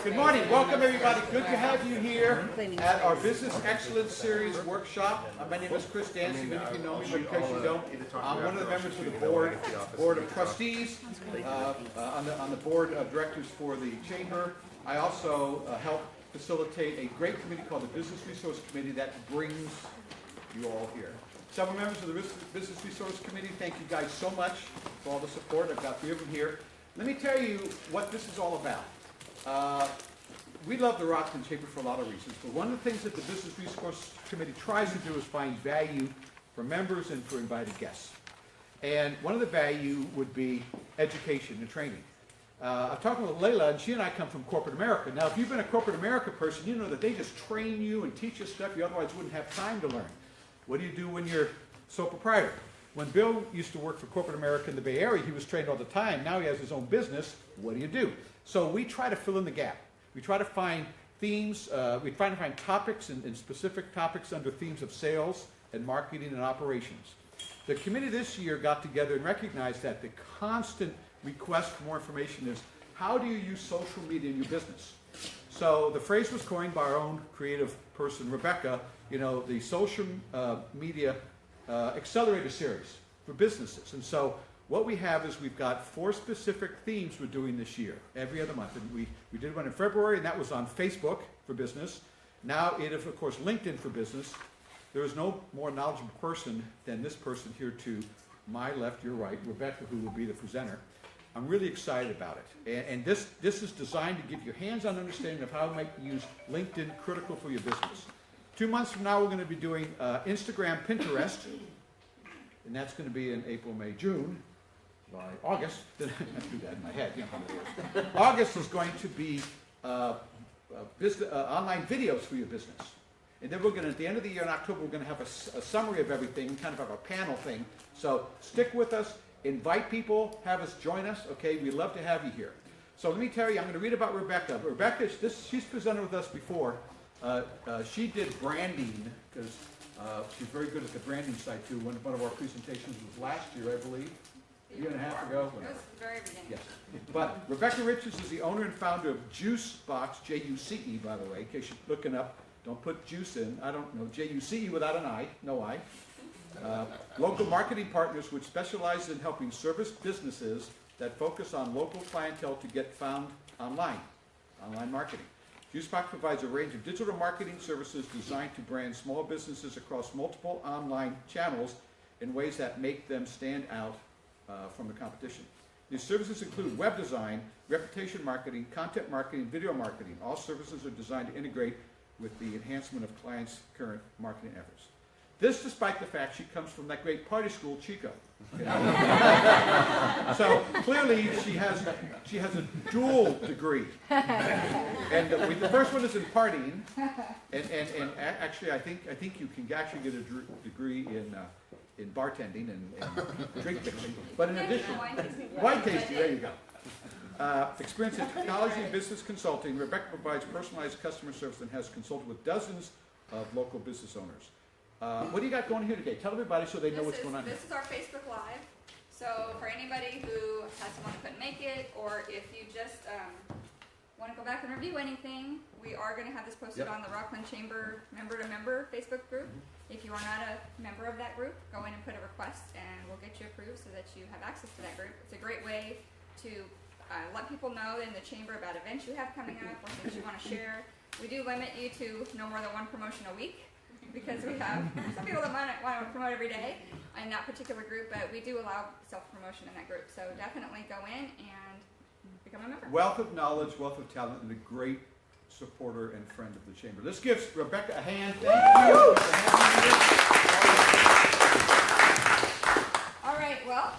Good morning. Welcome, everybody. Good to have you here at our Business Excellence Series workshop. My name is Chris Dancy. Many of you know me, but in case you don't, I'm one of the members of the board of trustees, on the board of directors for the chamber. I also help facilitate a great committee called the Business Resource Committee that brings you all here. Several members of the Business Resource Committee, thank you guys so much for all the support. I've got 3 of them here. Let me tell you what this is all about. We love the Rocklin Chamber for a lot of reasons, but one of the things that the Business Resource Committee tries to do is find value for members and for invited guests. And one of the value would be education and training. I'm talking with Layla, and she and I come from corporate America. Now, if you've been a corporate America person, you know that they just train you and teach you stuff you otherwise wouldn't have time to learn. What do you do when you're sole proprietor? When Bill used to work for corporate America in the Bay Area, he was trained all the time. Now he has his own business. What do you do? So we try to fill in the gap. We try to find themes. We try to find topics and specific topics under themes of sales and marketing and operations. The committee this year got together and recognized that the constant request for more information is, how do you use social media in your business? So the phrase was coined by our own creative person, Rebekah, the social media accelerator series for businesses. And so what we have is we've got 4 specific themes we're doing this year, every other month. And we did one in February, and that was on Facebook for business. Now it is, of course, LinkedIn for business. There is no more knowledgeable person than this person here to my left, your right, Rebekah, who will be the presenter. I'm really excited about it. And this is designed to give you hands-on understanding of how to use LinkedIn critical for your business. 2 months from now, we're going to be doing Instagram, Pinterest, and that's going to be in April, May, June. By August, I do that in my head, how many years. August is going to be online videos for your business. And then we're going to, at the end of the year in October, we're going to have a summary of everything, kind of have a panel thing. So stick with us, invite people, have us join us, okay? We'd love to have you here. So let me tell you, I'm going to read about Rebekah. Rebekah, she's presented with us before. She did branding, because she's very good at the branding side too. One of our presentations was last year, I believe. A year and a half ago. It was the very beginning. Yes. But Rebekah Richards is the owner and founder of Jucebox, J-U-C-E, by the way, in case you're looking up. Don't put juice in. I don't know. J-U-C-E without an I. No I. Local marketing partners, which specialize in helping service businesses that focus on local clientele to get found online marketing. Jucebox provides a range of digital marketing services designed to brand small businesses across multiple online channels in ways that make them stand out from the competition. These services include web design, reputation marketing, content marketing, video marketing. All services are designed to integrate with the enhancement of clients' current marketing efforts. This despite the fact she comes from that great party school, Chico. So clearly she has a dual degree. And the first one is in partying, and actually I think you can actually get a degree in bartending and drink mixing. But in addition, wine tasting, there you go. Experience in technology and business consulting, Rebekah provides personalized customer service and has consulted with dozens of local business owners. What do you got going here today? Tell everybody so they know what's going on here. This is our Facebook Live. So for anybody who has someone who couldn't make it, or if you just want to go back and review anything, we are going to have this posted on the Rocklin Chamber member-to-member Facebook group. If you are not a member of that group, go in and put a request, and we'll get you approved so that you have access to that group. It's a great way to let people know in the chamber about events you have coming up or things you want to share. We do limit you to no more than 1 promotion a week, because we have some people that want to promote every day in that particular group, but we do allow self-promotion in that group. So definitely go in and become a member. Wealth of knowledge, wealth of talent, and a great supporter and friend of the chamber. Let's give Rebekah a hand. Thank you. All right, well,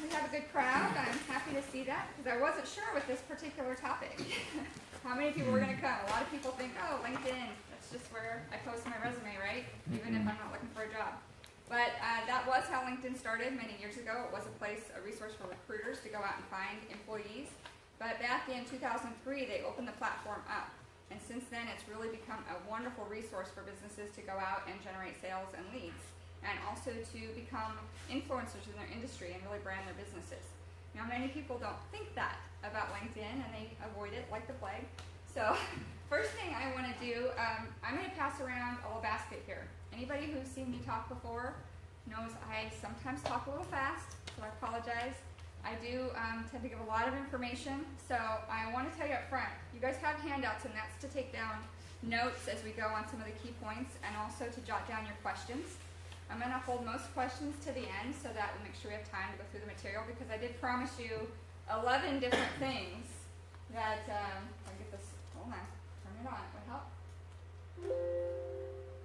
we have a good crowd. I'm happy to see that, because I wasn't sure with this particular topic how many people were going to come. A lot of people think, oh, LinkedIn, that's just where I post my resume, right? Even if I'm not looking for a job. But that was how LinkedIn started many years ago. It was a resource for recruiters to go out and find employees. But back in 2003, they opened the platform up. And since then, it's really become a wonderful resource for businesses to go out and generate sales and leads, and also to become influencers in their industry and really brand their businesses. Now, many people don't think that about LinkedIn, and they avoid it like the plague. So, first thing I want to do, I'm going to pass around a little basket here. Anybody who's seen me talk before knows I sometimes talk a little fast, so I apologize. I do tend to give a lot of information, so I want to tell you up front, you guys have handouts, and that's to take down notes as we go on some of the key points, and also to jot down your questions. I'm going to hold most questions to the end so that we'll make sure we have time to go through the material, because I did promise you 11 different things that, I'll get this, hold on, turn it on, would help.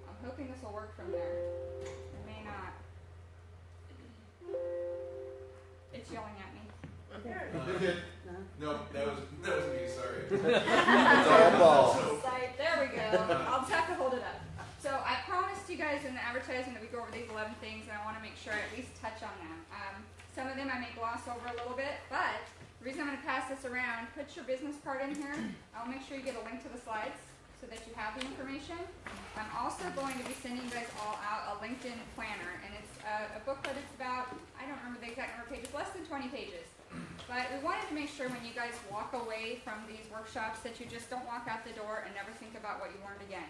I'm hoping this will work from there. It may not. It's yelling at me. No, that was me, sorry. It's all balls. There we go. I'll just have to hold it up. So I promised you guys in the advertising that we go over these 11 things, and I want to make sure I at least touch on them. Some of them I may gloss over a little bit, but the reason I'm going to pass this around, put your business card in here. I'll make sure you get a link to the slides so that you have the information. I'm also going to be sending you guys all out a LinkedIn planner, and it's a booklet. It's about, I don't remember the exact number of pages, less than 20 pages. But we wanted to make sure when you guys walk away from these workshops that you just don't walk out the door and never think about what you learned again.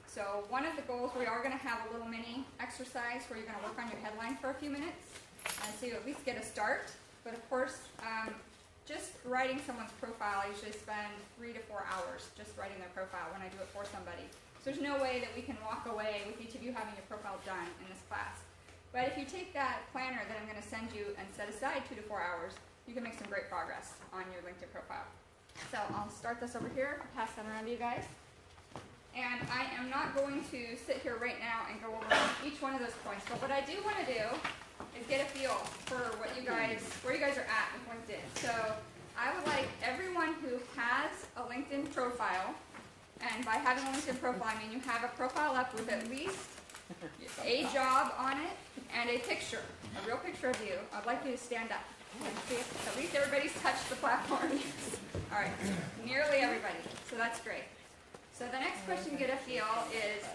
So one of the goals, we are going to have a little mini exercise where you're going to work on your headline for a few minutes, so you at least get a start. But of course, just writing someone's profile, I usually spend 3 to 4 hours just writing their profile when I do it for somebody. So there's no way that we can walk away with each of you having your profile done in this class. But if you take that planner that I'm going to send you and set aside 2 to 4 hours, you can make some great progress on your LinkedIn profile. So I'll start this over here, pass that around to you guys. And I am not going to sit here right now and go over each one of those points, but what I do want to do is get a feel for what you guys, where you guys are at with LinkedIn. So I would like everyone who has a LinkedIn profile, and by having a LinkedIn profile, I mean you have a profile up with at least a job on it and a picture, a real picture of you. I'd like you to stand up and see if at least everybody's touched the platform. All right, nearly everybody, so that's great. So the next question to get a feel is,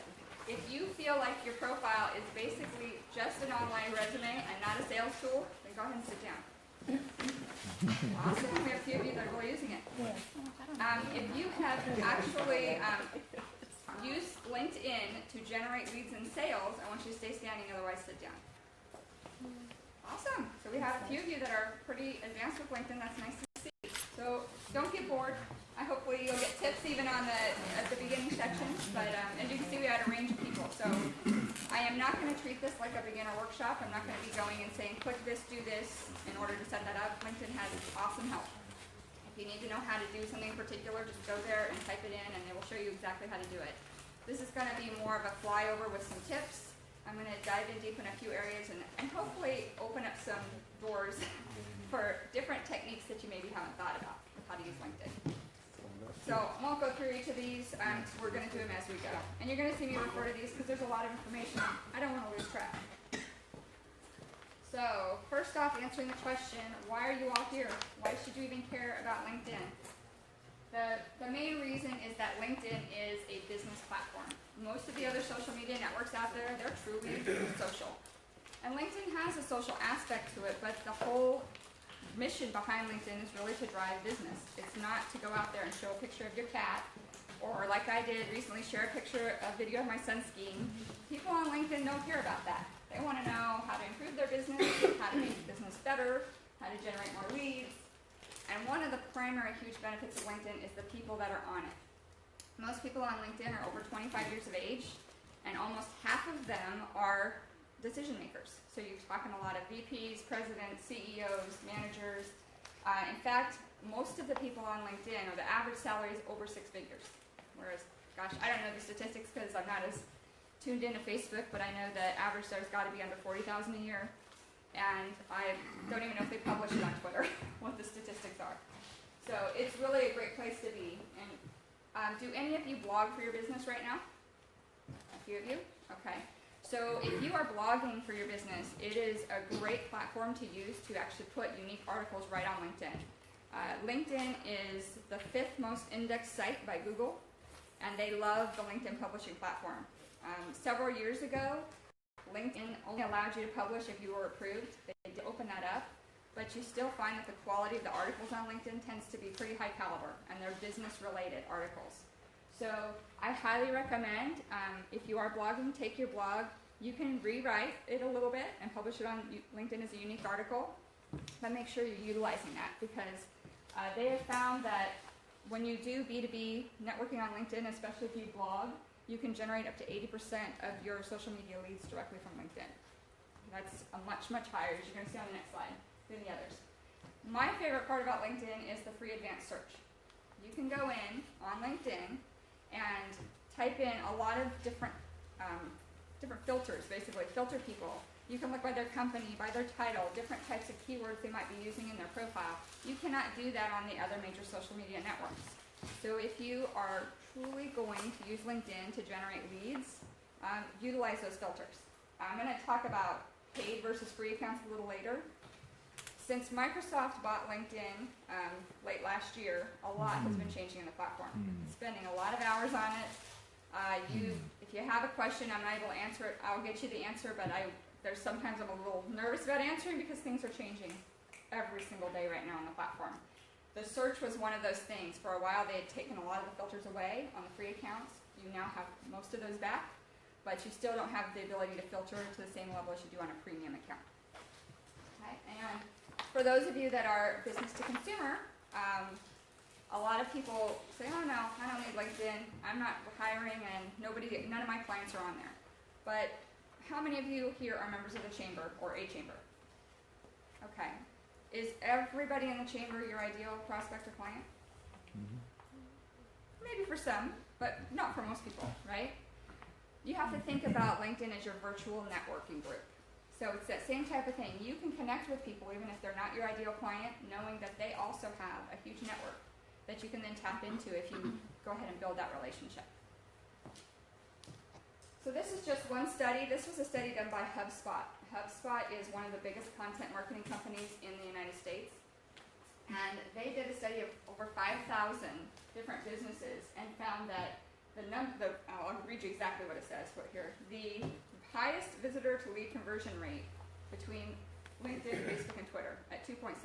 if you feel like your profile is basically just an online resume and not a sales tool, then go ahead and sit down. Awesome, we have a few of you that are really using it. If you have actually used LinkedIn to generate leads and sales, I want you to stay standing, otherwise sit down. Awesome, so we have a few of you that are pretty advanced with LinkedIn. That's nice to see. So don't get bored. Hopefully you'll get tips even on at the beginning section, but as you can see, we had a range of people. So I am not going to treat this like a beginner workshop. I'm not going to be going and saying click this, do this in order to set that up. LinkedIn has awesome help. If you need to know how to do something particular, just go there and type it in, and they will show you exactly how to do it. This is going to be more of a flyover with some tips. I'm going to dive in deep in a few areas and hopefully open up some doors for different techniques that you maybe haven't thought about with how to use LinkedIn. So I won't go through each of these. We're going to do them as we go. And you're going to see me refer to these because there's a lot of information. I don't want to lose track. So first off, answering the question, why are you all here? Why should you even care about LinkedIn? The main reason is that LinkedIn is a business platform. Most of the other social media networks out there, they're truly social. And LinkedIn has a social aspect to it, but the whole mission behind LinkedIn is really to drive business. It's not to go out there and show a picture of your cat, or like I did recently, share a video of my son skiing. People on LinkedIn don't care about that. They want to know how to improve their business, how to make business better, how to generate more leads. And one of the primary huge benefits of LinkedIn is the people that are on it. Most people on LinkedIn are over 25 years of age, and almost half of them are decision makers. So you're talking a lot of VPs, presidents, CEOs, managers. In fact, most of the people on LinkedIn, or the average salary is over 6 figures. Whereas, gosh, I don't know the statistics because I'm not as tuned into Facebook, but I know that average salary's got to be under $40,000 a year. And I don't even know if they publish it on Twitter, what the statistics are. So it's really a great place to be. And do any of you blog for your business right now? A few of you? Okay. So if you are blogging for your business, it is a great platform to use to actually put unique articles right on LinkedIn. LinkedIn is the 5th most indexed site by Google, and they love the LinkedIn publishing platform. Several years ago, LinkedIn only allowed you to publish if you were approved. They did open that up, but you still find that the quality of the articles on LinkedIn tends to be pretty high caliber, and they're business-related articles. So I highly recommend, if you are blogging, take your blog. You can rewrite it a little bit and publish it on LinkedIn as a unique article, but make sure you're utilizing that, because they have found that when you do B2B networking on LinkedIn, especially if you blog, you can generate up to 80% of your social media leads directly from LinkedIn. That's a much, much higher, as you're going to see on the next slide, than the others. My favorite part about LinkedIn is the free advanced search. You can go in on LinkedIn and type in a lot of different filters, basically, filter people. You can look by their company, by their title, different types of keywords they might be using in their profile. You cannot do that on the other major social media networks. So if you are truly going to use LinkedIn to generate leads, utilize those filters. I'm going to talk about paid versus free accounts a little later. Since Microsoft bought LinkedIn late last year, a lot has been changing in the platform. Spending a lot of hours on it. If you have a question, I'm not able to answer it. I'll get you the answer, but there's sometimes I'm a little nervous about answering because things are changing every single day right now on the platform. The search was one of those things. For a while, they had taken a lot of the filters away on the free accounts. You now have most of those back, but you still don't have the ability to filter to the same level as you do on a premium account. Okay? And for those of you that are business to consumer, a lot of people say, oh no, I don't need LinkedIn. I'm not hiring and none of my clients are on there. But how many of you here are members of the chamber or a chamber? Okay. Is everybody in the chamber your ideal prospect or client? Maybe for some, but not for most people, right? You have to think about LinkedIn as your virtual networking group. So it's that same type of thing. You can connect with people even if they're not your ideal client, knowing that they also have a huge network that you can then tap into if you go ahead and build that relationship. So this is just one study. This was a study done by HubSpot. HubSpot is one of the biggest content marketing companies in the United States. And they did a study of over 5,000 different businesses and found that I'll read you exactly what it says here. The highest visitor to lead conversion rate between LinkedIn, Facebook, and Twitter at 2.74%.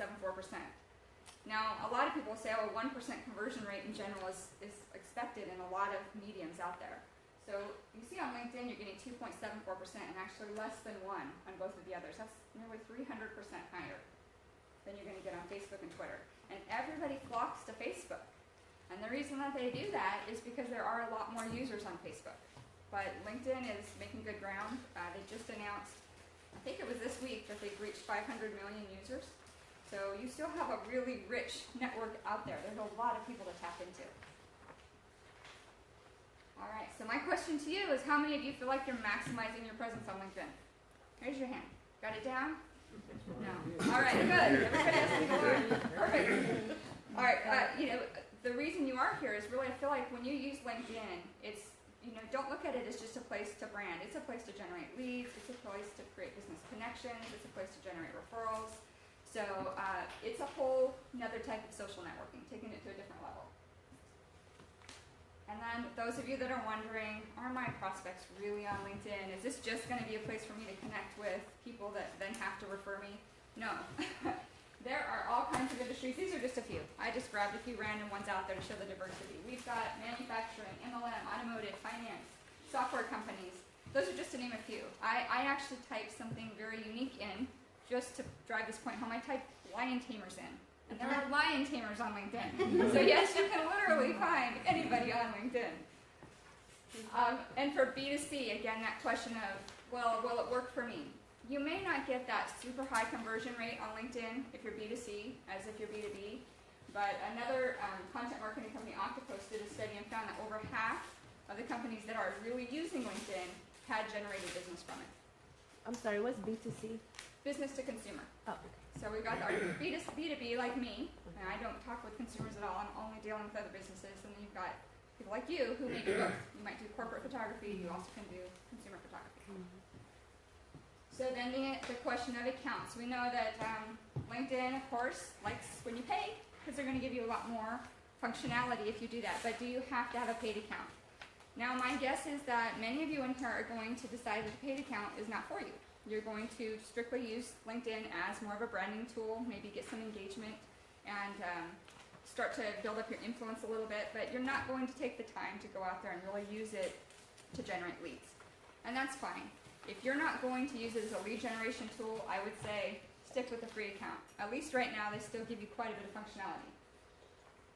Now, a lot of people say, oh, 1% conversion rate in general is expected in a lot of mediums out there. So you see on LinkedIn, you're getting 2.74% and actually less than 1 on both of the others. That's nearly 300% higher than you're going to get on Facebook and Twitter. And everybody flocks to Facebook. And the reason that they do that is because there are a lot more users on Facebook. But LinkedIn is making good ground. They just announced, I think it was this week, that they've reached 500 million users. So you still have a really rich network out there. There's a lot of people to tap into. All right, so my question to you is, how many of you feel like you're maximizing your presence on LinkedIn? Raise your hand. Got it down? No. All right, good. Everybody has to go on. Perfect. All right, the reason you are here is really, I feel like when you use LinkedIn, it's, don't look at it as just a place to brand. It's a place to generate leads. It's a place to create business connections. It's a place to generate referrals. So it's a whole another type of social networking, taking it to a different level. And then those of you that are wondering, are my prospects really on LinkedIn? Is this just going to be a place for me to connect with people that then have to refer me? No. There are all kinds of industries. These are just a few. I just grabbed a few random ones out there to show the diversity. We've got manufacturing, MLM, automotive, finance, software companies. Those are just to name a few. I actually typed something very unique in just to drive this point home. I typed lion tamers in. And there are lion tamers on LinkedIn. So yes, you can literally find anybody on LinkedIn. And for B2C, again, that question of, well, will it work for me? You may not get that super high conversion rate on LinkedIn if you're B2C as if you're B2B. But another content marketing company, Octopus, did a study and found that over half of the companies that are really using LinkedIn had generated business from it. I'm sorry, what's B2C? Business to consumer. Oh, okay. So we've got our B2B like me, and I don't talk with consumers at all. I'm only dealing with other businesses. And then you've got people like you who may do both. You might do corporate photography. You also can do consumer photography. So then the question of accounts. We know that LinkedIn, of course, likes when you pay because they're going to give you a lot more functionality if you do that. But do you have to have a paid account? Now, my guess is that many of you in here are going to decide that the paid account is not for you. You're going to strictly use LinkedIn as more of a branding tool, maybe get some engagement and start to build up your influence a little bit, but you're not going to take the time to go out there and really use it to generate leads. And that's fine. If you're not going to use it as a lead generation tool, I would say stick with a free account. At least right now, they still give you quite a bit of functionality.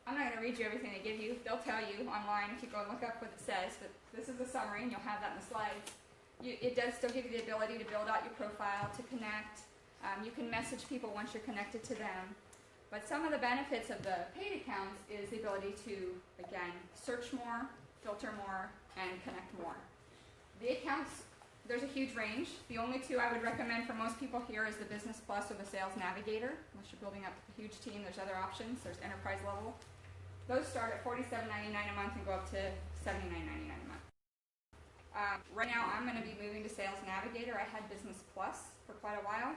I'm not going to read you everything they give you. They'll tell you online if you go and look up what it says, but this is a summary, and you'll have that in the slides. It does still give you the ability to build out your profile, to connect. You can message people once you're connected to them. But some of the benefits of the paid accounts is the ability to, again, search more, filter more, and connect more. The accounts, there's a huge range. The only two I would recommend for most people here is the Business Plus or the Sales Navigator. Unless you're building up a huge team, there's other options. There's enterprise level. Those start at $47.99 a month and go up to $79.99 a month. Right now, I'm going to be moving to Sales Navigator. I had Business Plus for quite a while.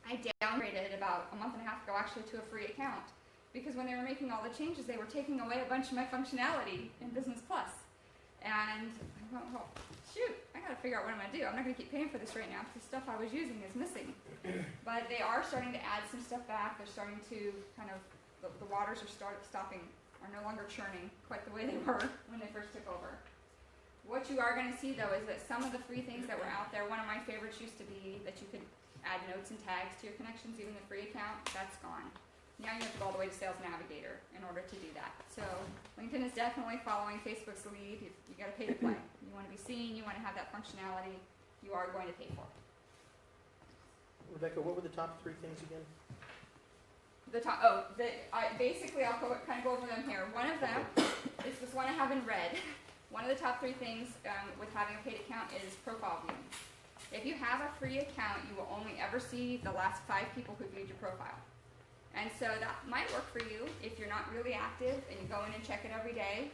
I downgraded about a month and a half ago actually to a free account because when they were making all the changes, they were taking away a bunch of my functionality in Business Plus. And I thought, well, shoot, I got to figure out what I'm going to do. I'm not going to keep paying for this right now because the stuff I was using is missing. But they are starting to add some stuff back. They're starting to kind of, the waters are are no longer churning quite the way they were when they first took over. What you are going to see, though, is that some of the free things that were out there, one of my favorites used to be that you could add notes and tags to your connections, even the free account, that's gone. Now you have to go all the way to Sales Navigator in order to do that. So LinkedIn is definitely following Facebook's lead. You got to pay to play. You want to be seen, you want to have that functionality, you are going to pay for it. Rebecca, what were the top three things again? Basically I'll kind of go over them here. One of them is this one I have in red. One of the top three things with having a paid account is profile viewing. If you have a free account, you will only ever see the last 5 people who viewed your profile. And so that might work for you if you're not really active and you go in and check it every day.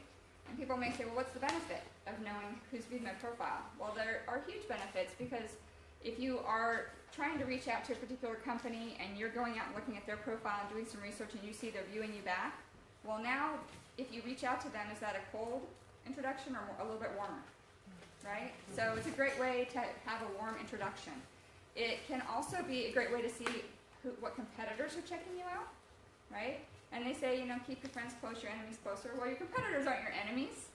And people may say, well, what's the benefit of knowing who's viewed my profile? Well, there are huge benefits because if you are trying to reach out to a particular company and you're going out and looking at their profile and doing some research and you see they're viewing you back, well, now if you reach out to them, is that a cold introduction or a little bit warmer? Right? So it's a great way to have a warm introduction. It can also be a great way to see what competitors are checking you out, right? And they say, keep your friends close, your enemies closer. Well, your competitors aren't your enemies,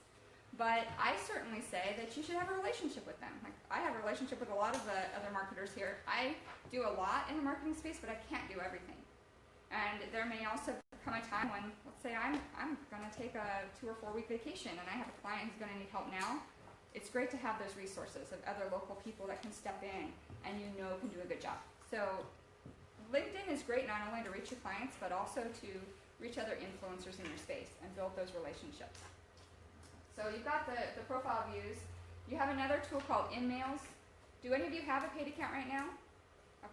but I certainly say that you should have a relationship with them. Like, I have a relationship with a lot of the other marketers here. I do a lot in the marketing space, but I can't do everything. And there may also come a time when, let's say I'm going to take a 2 or 4 week vacation and I have a client who's going to need help now. It's great to have those resources of other local people that can step in and can do a good job. So LinkedIn is great not only to reach your clients, but also to reach other influencers in your space and build those relationships. So you've got the profile views. You have another tool called InMails. Do any of you have a paid account right now?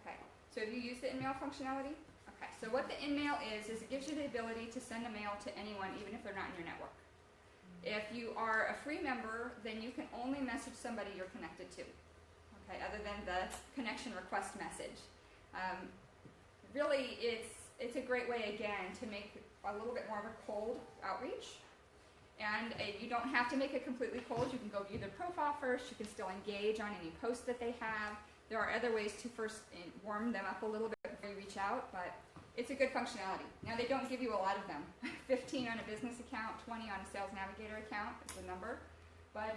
Okay. So have you used the InMail functionality? Okay. So what the InMail is it gives you the ability to send a mail to anyone, even if they're not in your network. If you are a free member, then you can only message somebody you're connected to, okay, other than the connection request message. Really, it's a great way, again, to make a little bit more of a cold outreach. And you don't have to make it completely cold. You can go view their profile first. You can still engage on any posts that they have. There are other ways to first warm them up a little bit before you reach out, but it's a good functionality. Now, they don't give you a lot of them. 15 on a business account, 20 on a Sales Navigator account is the number. But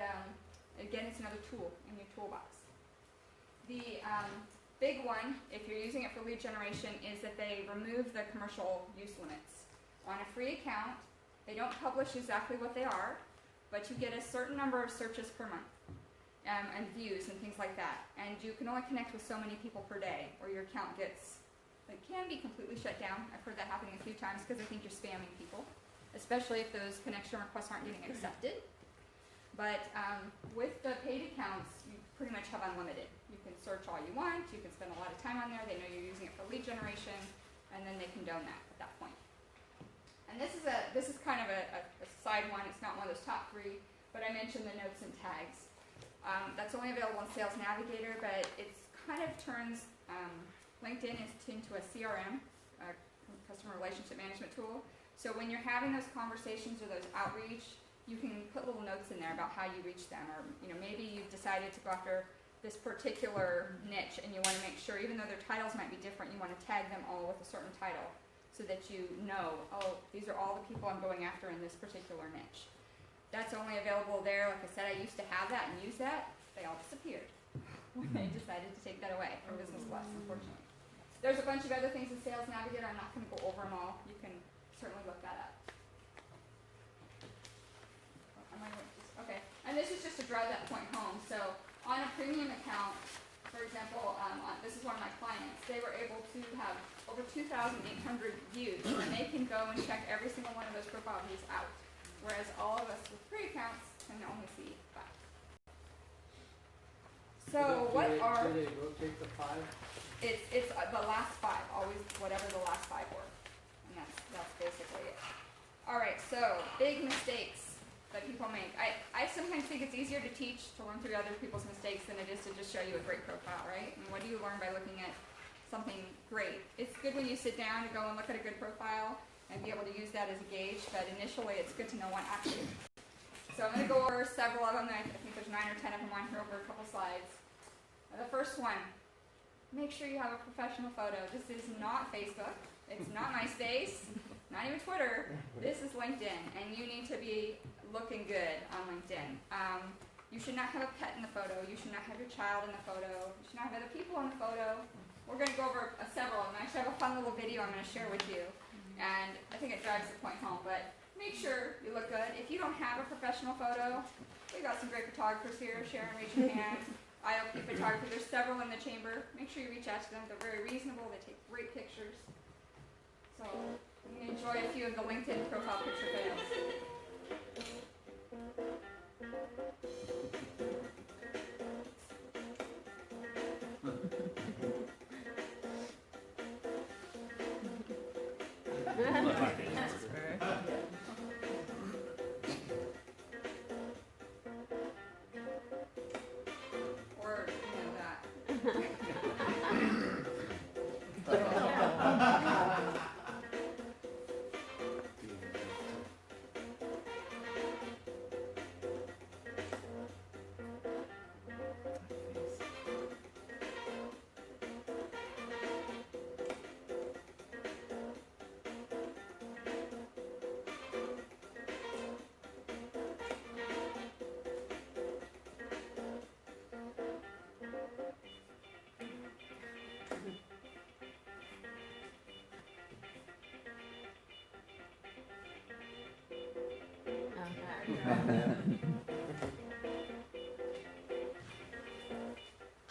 again, it's another tool in your toolbox. The big one, if you're using it for lead generation, is that they remove the commercial use limits. On a free account, they don't publish exactly what they are, but you get a certain number of searches per month and views and things like that. And you can only connect with so many people per day, or your account can be completely shut down. I've heard that happening a few times because I think you're spamming people, especially if those connection requests aren't getting accepted. But with the paid accounts, you pretty much have unlimited. You can search all you want. You can spend a lot of time on there. They know you're using it for lead generation, and then they condone that at that point. And this is kind of a side one. It's not one of those top 3, but I mentioned the notes and tags. That's only available in Sales Navigator, but it's kind of turns LinkedIn into a CRM, customer relationship management tool. So when you're having those conversations or those outreach, you can put little notes in there about how you reach them, or maybe you've decided to go after this particular niche, and you want to make sure, even though their titles might be different, you want to tag them all with a certain title so that you know, oh, these are all the people I'm going after in this particular niche. That's only available there. Like I said, I used to have that and use that. They all disappeared when they decided to take that away from Business Plus, unfortunately. There's a bunch of other things in Sales Navigator. I'm not going to go over them all. You can certainly look that up. Okay, and this is just to drive that point home. So on a premium account, for example, this is one of my clients. They were able to have over 2,800 views, and they can go and check every single one of those profile views out. Whereas all of us with free accounts can only see 5. So what are... Do they rotate the 5? It's the last 5, always whatever the last 5 were. And that's basically it. Alright, so big mistakes that people make. I sometimes think it's easier to teach, to learn through other people's mistakes than it is to just show you a great profile, right? And what do you learn by looking at something great? It's good when you sit down to go and look at a good profile and be able to use that as a gauge, but initially it's good to know one action. So I'm going to go over several of them. I think there's 9 or 10 of them on here over a couple slides. The first one, make sure you have a professional photo. This is not Facebook. It's not MySpace. Not even Twitter. This is LinkedIn, and you need to be looking good on LinkedIn. You should not have a pet in the photo. You should not have your child in the photo. You should not have other people in the photo. We're going to go over several of them. I actually have a fun little video I'm going to share with you, and I think it drives the point home. But make sure you look good. If you don't have a professional photo, we've got some great photographers here. Sharon, raise your hand. IOP photography. There's several in the chamber. Make sure you reach out to them. They're very reasonable. They take great pictures. So you can enjoy a few of the LinkedIn profile picture fails. Or, that.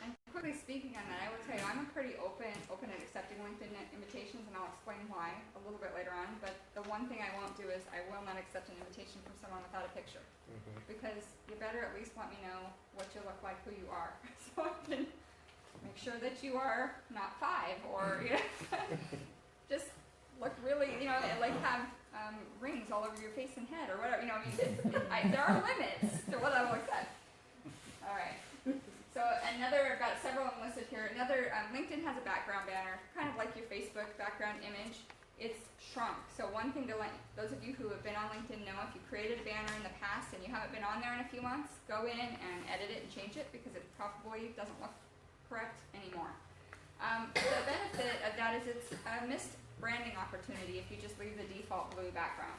And quickly speaking on that, I will tell you, I'm a pretty open at accepting LinkedIn invitations, and I'll explain why a little bit later on. But the one thing I won't do is I will not accept an invitation from someone without a picture, because you better at least let me know what you look like, who you are, so I can make sure that you are not 5 or just look really, like have rings all over your face and head or whatever. There are limits to what I will accept. All right. So I've got several of them listed here. LinkedIn has a background banner, kind of like your Facebook background image. It's shrunk. So one thing to let those of you who have been on LinkedIn know, if you created a banner in the past and you haven't been on there in a few months, go in and edit it and change it, because it probably doesn't look correct anymore. The benefit of that is it's a missed branding opportunity if you just leave the default blue background.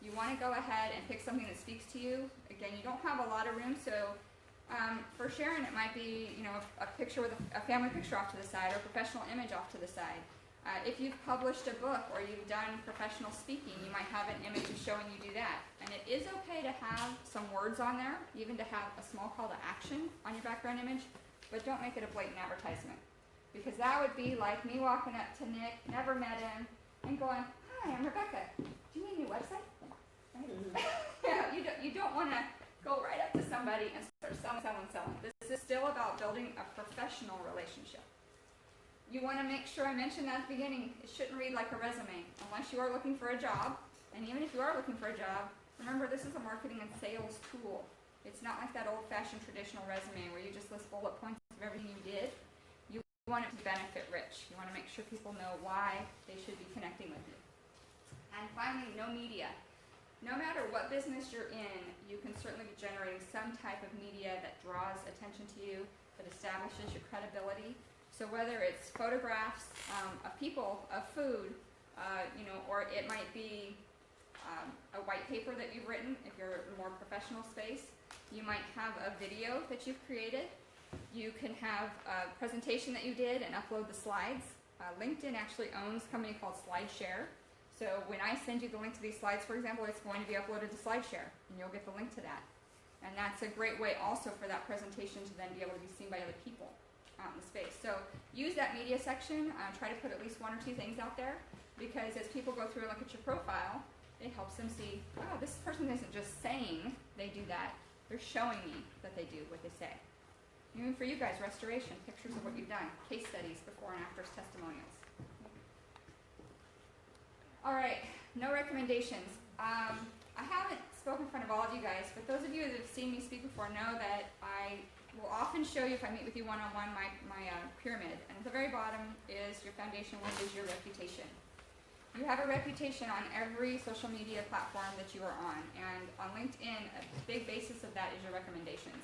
You want to go ahead and pick something that speaks to you. Again, you don't have a lot of room, so for Sharon it might be a picture with a family picture off to the side, or a professional image off to the side. If you've published a book or you've done professional speaking, you might have an image showing you do that. And it is okay to have some words on there, even to have a small call to action on your background image, but don't make it a blatant advertisement. Because that would be like me walking up to Nick, never met him, and going, "Hi, I'm Rebekah. Do you need a new website?" Right? You don't want to go right up to somebody and start selling. This is still about building a professional relationship. You want to make sure, I mentioned that at the beginning, it shouldn't read like a resume unless you are looking for a job. And even if you are looking for a job, remember this is a marketing and sales tool. It's not like that old-fashioned traditional resume where you just list bullet points of everything you did. You want it to benefit rich. You want to make sure people know why they should be connecting with you. And finally, no media. No matter what business you're in, you can certainly be generating some type of media that draws attention to you. that establishes your credibility. So whether it's photographs of people, of food, or it might be a white paper that you've written if you're in a more professional space. You might have a video that you've created. You can have a presentation that you did and upload the slides. LinkedIn actually owns a company called SlideShare. So when I send you the link to these slides, for example, it's going to be uploaded to SlideShare, and you'll get the link to that. And that's a great way also for that presentation to then be able to be seen by other people out in the space. So use that media section. Try to put at least one or two things out there, because as people go through and look at your profile, it helps them see, oh, this person isn't just saying they do that. They're showing me that they do what they say. Even for you guys, restoration, pictures of what you've done, case studies, before and after testimonials. All right, no recommendations. I haven't spoken in front of all of you guys, but those of you that have seen me speak before know that I will often show you, if I meet with you one-on-one, my pyramid. And at the very bottom is your foundation, which is your reputation. You have a reputation on every social media platform that you are on. And on LinkedIn, a big basis of that is your recommendations.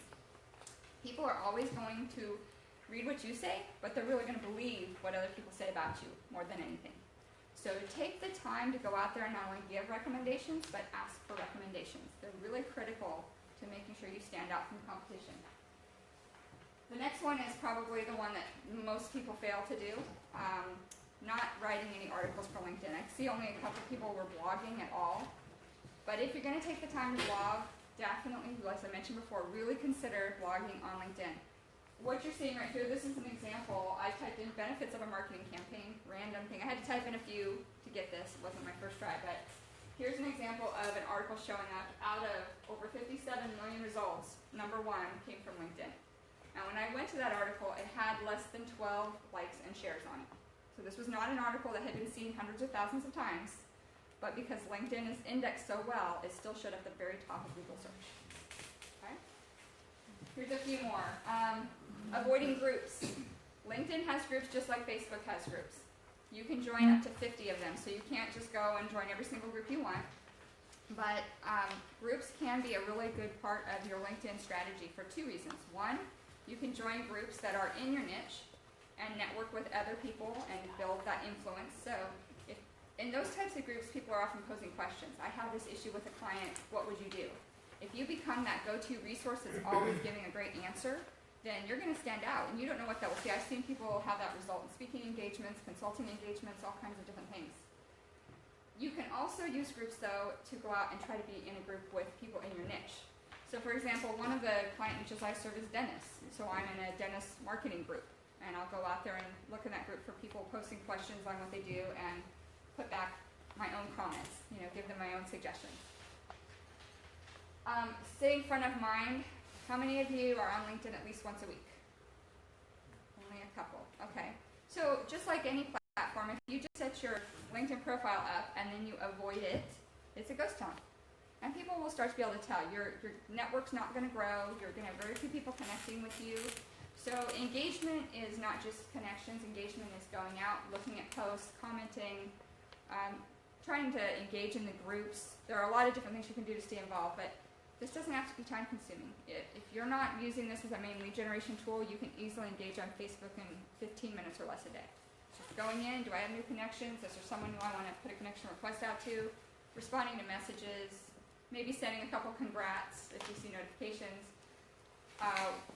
People are always going to read what you say, but they're really going to believe what other people say about you more than anything. So take the time to go out there and not only give recommendations, but ask for recommendations. They're really critical to making sure you stand out from the competition. The next one is probably the one that most people fail to do. Not writing any articles for LinkedIn. I see only a couple people were blogging at all. But if you're going to take the time to blog, definitely, as I mentioned before, really consider blogging on LinkedIn. What you're seeing right here, this is an example. I typed in benefits of a marketing campaign, random thing. I had to type in a few to get this. It wasn't my first try, but here's an example of an article showing up. Out of over 57 million results, number 1 came from LinkedIn. Now, when I went to that article, it had less than 12 likes and shares on it. So this was not an article that had been seen hundreds of thousands of times, but because LinkedIn is indexed so well, it still showed up at the very top of Google search. Okay? Here's a few more. Avoiding groups. LinkedIn has groups just like Facebook has groups. You can join up to 50 of them, so you can't just go and join every single group you want. But groups can be a really good part of your LinkedIn strategy for 2 reasons. One, you can join groups that are in your niche and network with other people and build that influence. So if in those types of groups, people are often posing questions. I have this issue with a client, what would you do? If you become that go-to resource that's always giving a great answer, then you're going to stand out, and you don't know what that will see. I've seen people have that result in speaking engagements, consulting engagements, all kinds of different things. You can also use groups, though, to go out and try to be in a group with people in your niche. So, for example, one of the client niches I serve is dentists. So I'm in a dentist marketing group. And I'll go out there and look in that group for people posting questions on what they do and put back my own comments, give them my own suggestions. Staying front of mind. How many of you are on LinkedIn at least once a week? Only a couple. Okay. So just like any platform, if you just set your LinkedIn profile up and then you avoid it, it's a ghost town. And people will start to be able to tell. Your network's not going to grow. You're going to have very few people connecting with you. So engagement is not just connections. Engagement is going out, looking at posts, commenting, trying to engage in the groups. There are a lot of different things you can do to stay involved, but this doesn't have to be time consuming. If you're not using this as a main lead generation tool, you can easily engage on Facebook in 15 minutes or less a day. Just going in, do I have new connections? Is there someone who I want to put a connection request out to? Responding to messages, maybe sending a couple congrats if you see notifications.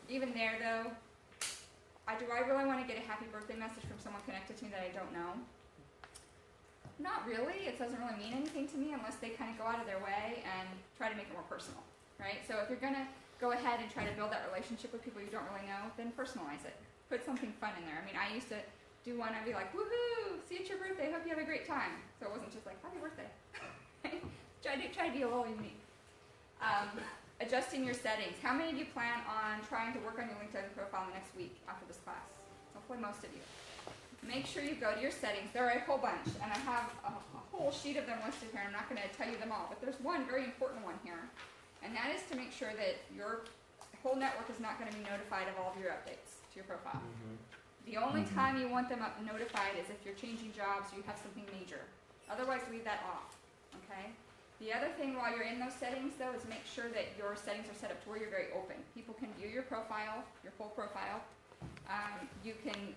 Even there though, do I really want to get a happy birthday message from someone connected to me that I don't know? Not really. It doesn't really mean anything to me unless they kind of go out of their way and try to make it more personal, right? So if you're going to go ahead and try to build that relationship with people you don't really know, then personalize it. Put something fun in there. I mean, I used to do one, I'd be like, woohoo, see you at your birthday, hope you have a great time. So it wasn't just like, happy birthday. Try to be a little unique. Adjusting your settings. How many of you plan on trying to work on your LinkedIn profile in the next week after this class? Hopefully most of you. Make sure you go to your settings. There are a whole bunch, and I have a whole sheet of them listed here. I'm not going to tell you them all, but there's one very important one here, and that is to make sure that your whole network is not going to be notified of all of your updates to your profile. The only time you want them notified is if you're changing jobs or you have something major. Otherwise, leave that off, okay? The other thing while you're in those settings though is make sure that your settings are set up to where you're very open. People can view your profile, your full profile.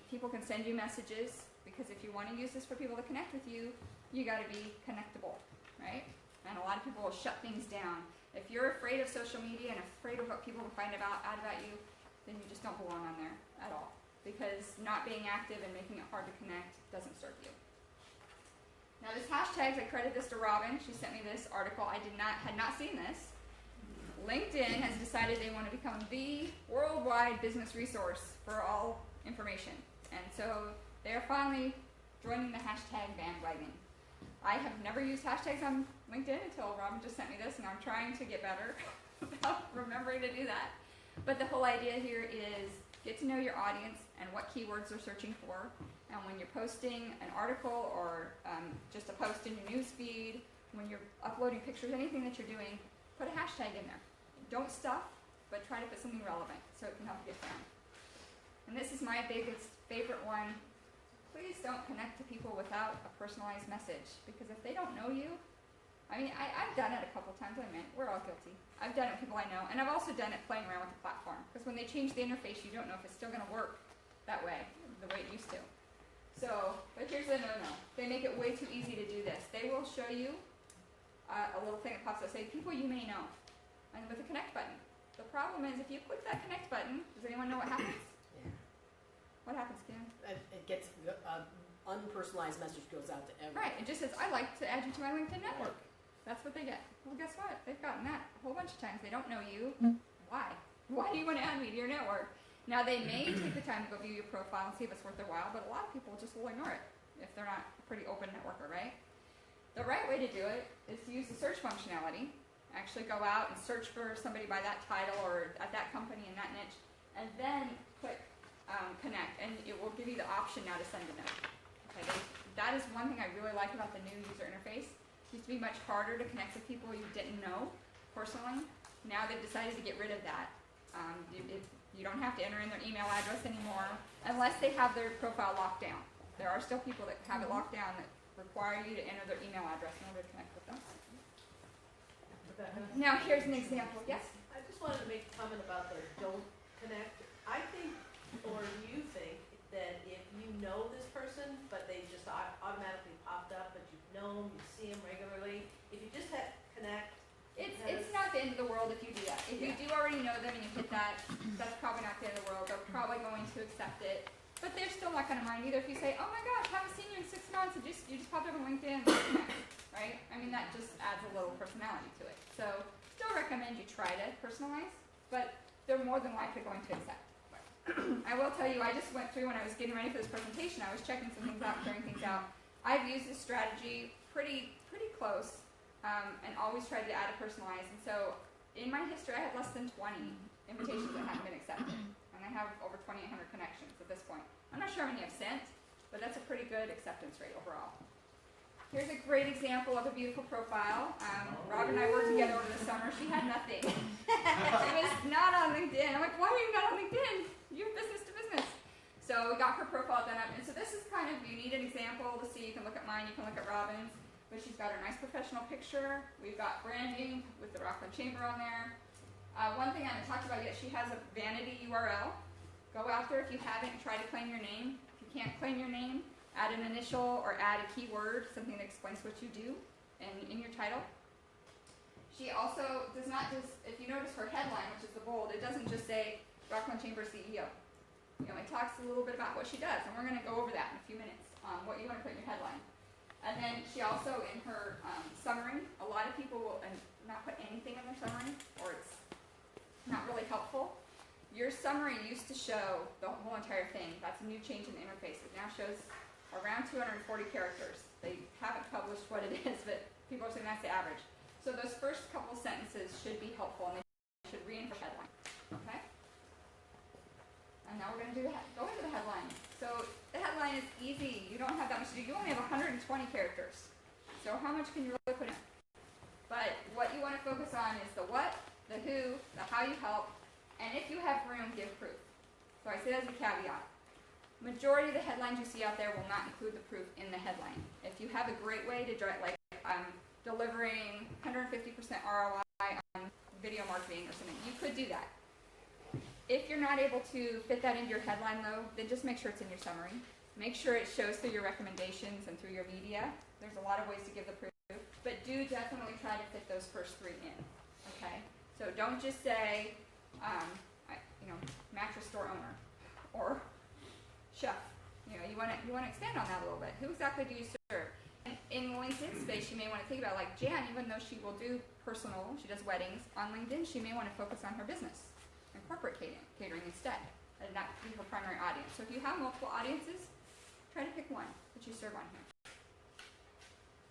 People can send you messages, because if you want to use this for people to connect with you, you got to be connectable, right? And a lot of people will shut things down. If you're afraid of social media and afraid of what people will find out about you, then you just don't belong on there at all. Because not being active and making it hard to connect doesn't serve you. Now this hashtags, I credit this to Robin. She sent me this article. I had not seen this. LinkedIn has decided they want to become the worldwide business resource for all information. And so they're finally joining the hashtag bandwagon. I have never used hashtags on LinkedIn until Robin just sent me this, and I'm trying to get better about remembering to do that. But the whole idea here is get to know your audience and what keywords they're searching for. And when you're posting an article or just a post in your news feed, when you're uploading pictures, anything that you're doing, put a hashtag in there. Don't stuff, but try to put something relevant so it can help you get found. And this is my biggest favorite one. Please don't connect to people without a personalized message, because if they don't know you, I mean, I've done it a couple times. I mean, we're all guilty. I've done it with people I know, and I've also done it playing around with the platform, because when they change the interface, you don't know if it's still going to work that way, the way it used to. So, but here's the no-no. They make it way too easy to do this. They will show you a little thing that pops up, say, people you may know, and with a connect button. The problem is, if you click that connect button, does anyone know what happens? Yeah. What happens, Kim? It gets, unpersonalized message goes out to everyone. Right, it just says, I'd like to add you to my LinkedIn network. That's what they get. Well, guess what? They've gotten that a whole bunch of times. They don't know you. Why? Why do you want to add me to your network? Now, they may take the time to go view your profile and see if it's worth their while, but a lot of people just will ignore it if they're not a pretty open networker, right? The right way to do it is to use the search functionality. Actually go out and search for somebody by that title or at that company in that niche, and then click connect, and it will give you the option now to send a note. Okay, that is one thing I really like about the new user interface. It used to be much harder to connect with people you didn't know personally. Now they've decided to get rid of that. You don't have to enter in their email address anymore unless they have their profile locked down. There are still people that have it locked down that require you to enter their email address in order to connect with them. Now here's an example. Yes? I just wanted to make a comment about the don't connect. I think, or you think, that if you know this person, but they just automatically popped up, but you know them, you see them regularly, if you just hit connect. It's not the end of the world if you do that. If you do already know them and you hit that, that's probably not the end of the world. They're probably going to accept it. But they're still not going to mind either if you say, oh my gosh, haven't seen you in 6 months, and you just popped up on LinkedIn, right? I mean, that just adds a little personality to it. So still recommend you try to personalize, but they're more than likely going to accept. I will tell you, I just went through when I was getting ready for this presentation, I was checking some things out, clearing things out. I've used this strategy pretty close, and always tried to add a personalized. And so in my history, I have less than 20 invitations that haven't been accepted. And I have over 2,800 connections at this point. I'm not sure how many I've sent, but that's a pretty good acceptance rate overall. Here's a great example of a beautiful profile. Rob and I worked together over the summer. She had nothing. She was not on LinkedIn. I'm like, why are you not on LinkedIn? You're business to business. So we got her profile done up. And so this is kind of, you need an example to see. You can look at mine, you can look at Robin's. But she's got her nice professional picture. We've got branding with the Rocklin Chamber on there. One thing I haven't talked about yet, she has a vanity URL. Go out there if you haven't, try to claim your name. If you can't claim your name, add an initial or add a keyword, something that explains what you do in your title. She also does not just, if you notice her headline, which is the bold, it doesn't just say Rocklin Chamber CEO. You know, it talks a little bit about what she does, and we're going to go over that in a few minutes, what you want to put in your headline. And then she also, in her summary, a lot of people will not put anything in their summary, or it's not really helpful. Your summary used to show the whole entire thing. That's a new change in the interface. It now shows around 240 characters. They haven't published what it is, but people are saying that's the average. So those first couple sentences should be helpful, and they should reinforce the headline. Okay? And now we're going to go into the headline. So the headline is easy. You don't have that much to do. You only have 120 characters. So how much can you really put in? But what you want to focus on is the what, the who, the how you help, and if you have room, give proof. So I say that as a caveat. Majority of the headlines you see out there will not include the proof in the headline. If you have a great way to drive, like delivering 150% ROI on video marketing or something. You could do that. If you're not able to fit that into your headline though, then just make sure it's in your summary. Make sure it shows through your recommendations and through your media. There's a lot of ways to give the proof, but do definitely try to fit those first three in, okay? So don't just say, mattress store owner or chef. You want to expand on that a little bit. Who exactly do you serve? And in LinkedIn space, you may want to think about, like Jan, even though she will do personal, she does weddings, on LinkedIn she may want to focus on her business and corporate catering instead, and that be her primary audience. So if you have multiple audiences, try to pick one that you serve on here.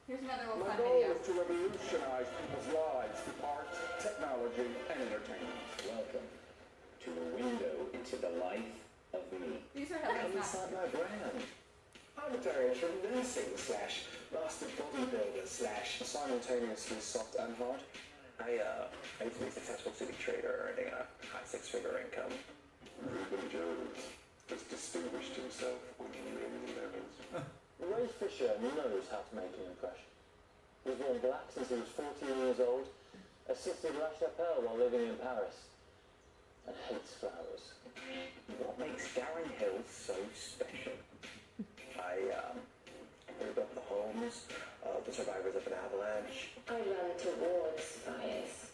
Here's another little fun video. My goal is to revolutionize people's lives through art, technology, and entertainment. Welcome to a window into the life of me. These are headlines, not Inside my brand. I'm retiring from nursing / master bodybuilder / simultaneously soft and hard. I used to be a successful city trader earning a high six-figure income. Reuben Jones has distinguished himself with many levels. Ray Fisher knows how to make an impression. He was worn black since he was 14 years old, assisted La Chapelle while living in Paris, and hates flowers. What makes Darren Hill so special? I moved up the homes of the survivors of an avalanche. I run towards fires.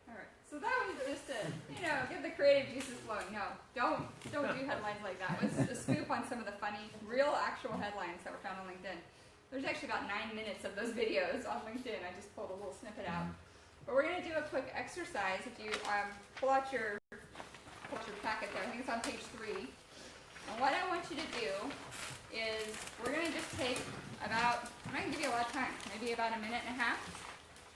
Alright, so that was just to, get the creative juices flowing. No, don't do headlines like that. It was a scoop on some of the funny, real actual headlines that were found on LinkedIn. There's actually about 9 minutes of those videos on LinkedIn. I just pulled a little snippet out. But we're going to do a quick exercise. If you pull out your packet there, I think it's on page 3. And what I want you to do is we're going to just take I'm not going to give you a lot of time, maybe about a minute and a half.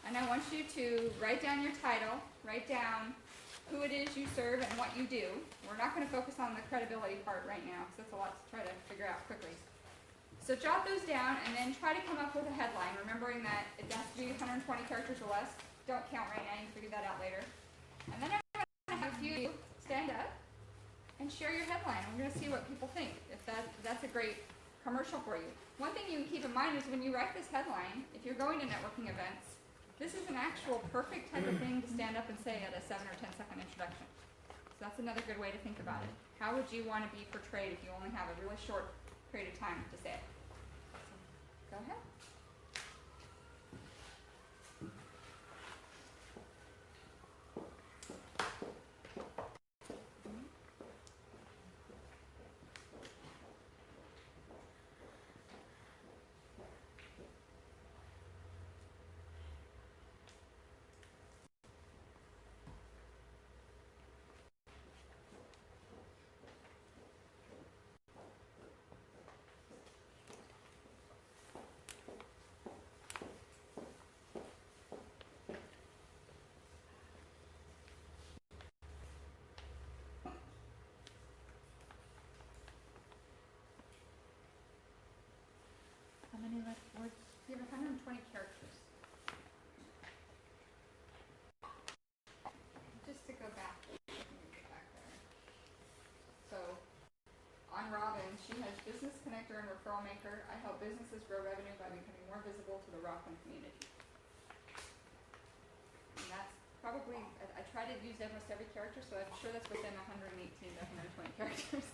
And I want you to write down your title, write down who it is you serve and what you do. We're not going to focus on the credibility part right now because that's a lot to try to figure out quickly. So jot those down and then try to come up with a headline, remembering that it has to be 120 characters or less. Don't count right now, you can figure that out later. And then I'm going to have you stand up and share your headline. We're going to see what people think, if that's a great commercial for you. One thing you can keep in mind is when you write this headline, if you're going to networking events, this is an actual perfect type of thing to stand up and say at a 7 or 10 second introduction. So that's another good way to think about it. How would you want to be portrayed if you only have a really short period of time to say it? So, go ahead. How many words? You have 120 characters. Just to go back. Let me get back there. So, on Robin, she has business connector and referral maker. I help businesses grow revenue by becoming more visible to the Rocklin community. And that's probably, I try to use almost every character, so I'm sure that's within 118 to 120 characters.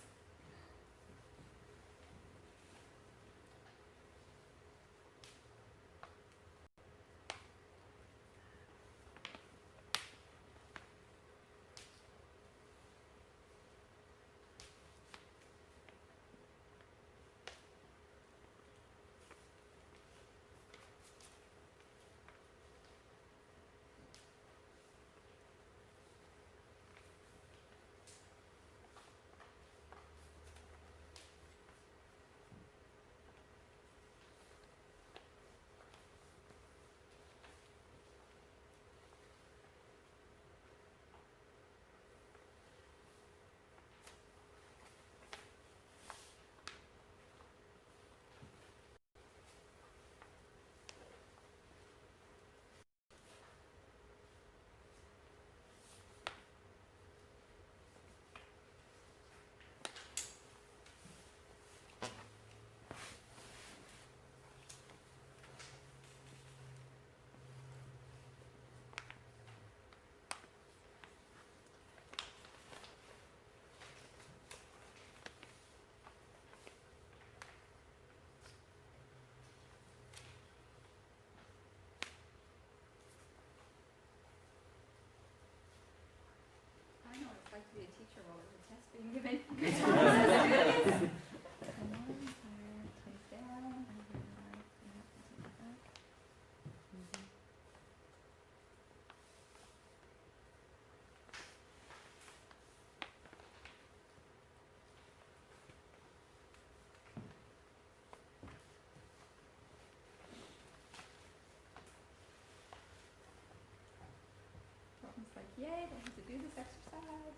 You can give it. Down. It's like, yay, I have to do this exercise.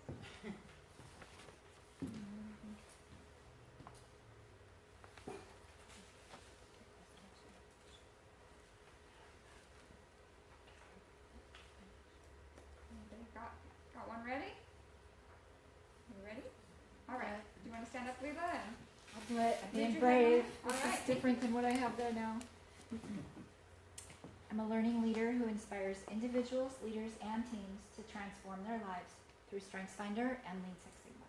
Okay, got one ready? You ready? All right. Do you want to stand up, Reba? And I'll do it. I'm Raise being your brave. hand. All This right, is different than what I have there now. I'm a learning leader who inspires individuals, leaders, and teams to transform their lives through StrengthsFinder and Lean Six Sigma.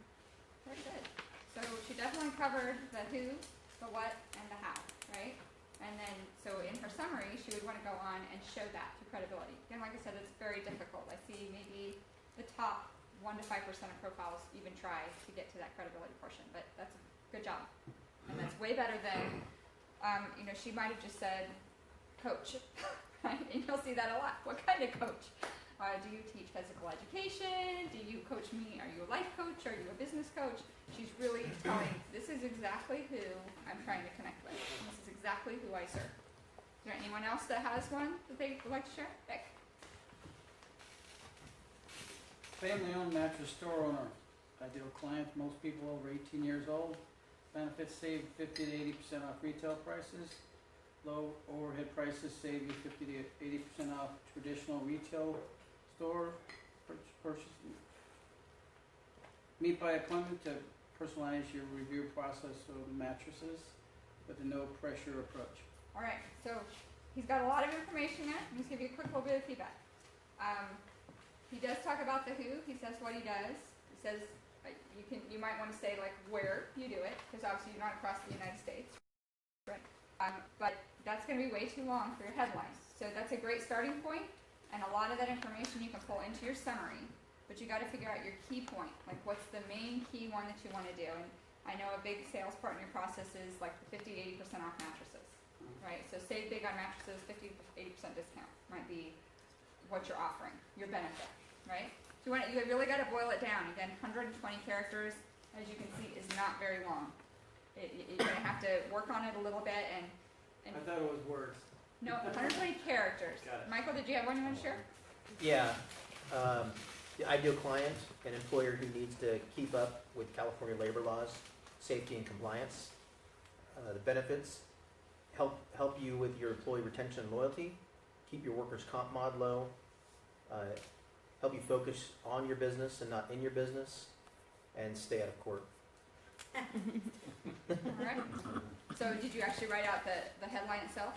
very good. So she definitely covered the who, the what, and the how, right? And then, so in her summary, she would want to go on and show that to credibility. Again, like I said, it's very difficult. I see maybe the top 1 to 5% of profiles even try to get to that credibility portion, but that's a good job. And that's way better than, she might have just said, coach, right? And you'll see that a lot. What kind of coach? Do you teach physical education? Do you coach me? Are you a life coach? Are you a business coach? She's really telling, this is exactly who I'm trying to connect with. And this is exactly who I serve. Is there anyone else that has one that they would like to share? Beck. Family-owned mattress store owner. Ideal client, most people over 18 years old. Benefits save 50 to 80% off retail prices. Low overhead prices save you 50 to 80% off traditional retail store purchasing. Meet by appointment to personalize your review process of mattresses with a no pressure approach. All right, so he's got a lot of information there. Let me just give you a quick little bit of feedback. He does talk about the who. He says what he does. He says you might want to say like where you do it, because obviously you're not across the United States, right? But that's going to be way too long for your headline. So that's a great starting point, and a lot of that information you can pull into your summary. But you got to figure out your key point, like what's the main key one that you want to do. And I know a big sales part in your process is like the 50 to 80% off mattresses, right? So save big on mattresses, 50 to 80% discount might be what you're offering, your benefit, right? So you really got to boil it down. Again, 120 characters, as you can see, is not very long. You're going to have to work on it a little bit and I thought it was words. no, 120 characters. Got it. Michael, did you have one you want to share? Yeah. The ideal client, an employer who needs to keep up with California labor laws, safety and compliance. The benefits help you with your employee retention and loyalty, keep your workers' comp mod low, help you focus on your business and not in your business, and stay out of court. All right. So did you actually write out the headline itself?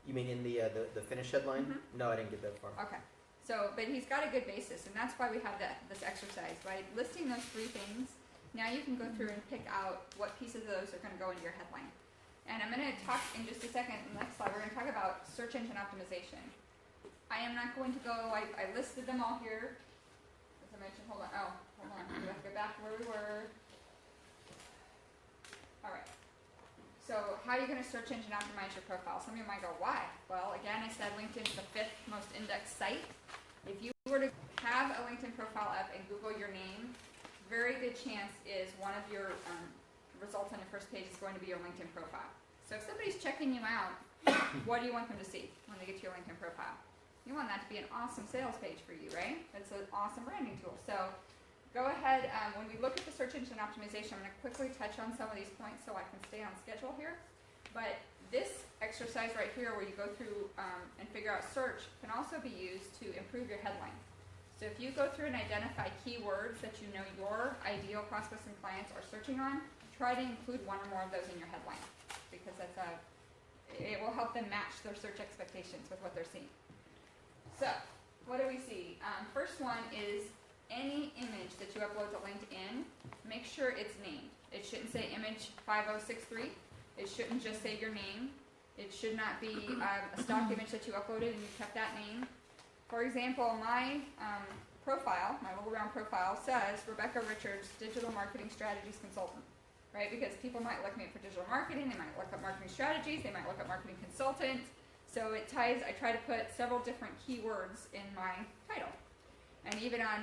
You mean in the finish headline? Mhm. No, I didn't get that far. Okay. So, but he's got a good basis, and that's why we have this exercise, right? Listing those 3 things. Now you can go through and pick out what pieces of those are going to go into your headline. And I'm going to talk in just a second, in the next slide, we're going to talk about search engine optimization. I am not going to go, I listed them all here. As I mentioned, hold on, we have to go back to where we were. All right. So how are you going to search engine optimize your profile? Some of you might go, why? Well, again, I said LinkedIn is the 5th most indexed site. If you were to have a LinkedIn profile up and Google your name, very good chance is one of your results on your first page is going to be your LinkedIn profile. So if somebody's checking you out, what do you want them to see when they get to your LinkedIn profile? You want that to be an awesome sales page for you, right? It's an awesome branding tool. So go ahead, when we look at the search engine optimization, I'm going to quickly touch on some of these points so I can stay on schedule here. But this exercise right here where you go through and figure out search can also be used to improve your headline. So if you go through and identify keywords that you know your ideal prospects and clients are searching on, try to include 1 or more of those in your headline, because it will help them match their search expectations with what they're seeing. So what do we see? First one is any image that you upload to LinkedIn, make sure it's named. It shouldn't say image 5063. It shouldn't just say your name. It should not be a stock image that you uploaded and you kept that name. For example, my profile, my little round profile, says Rebekah Richards, Digital Marketing Strategies Consultant, right? Because people might look me up for digital marketing, they might look up marketing strategies, they might look up marketing consultant. So it ties, I try to put several different keywords in my title. And even on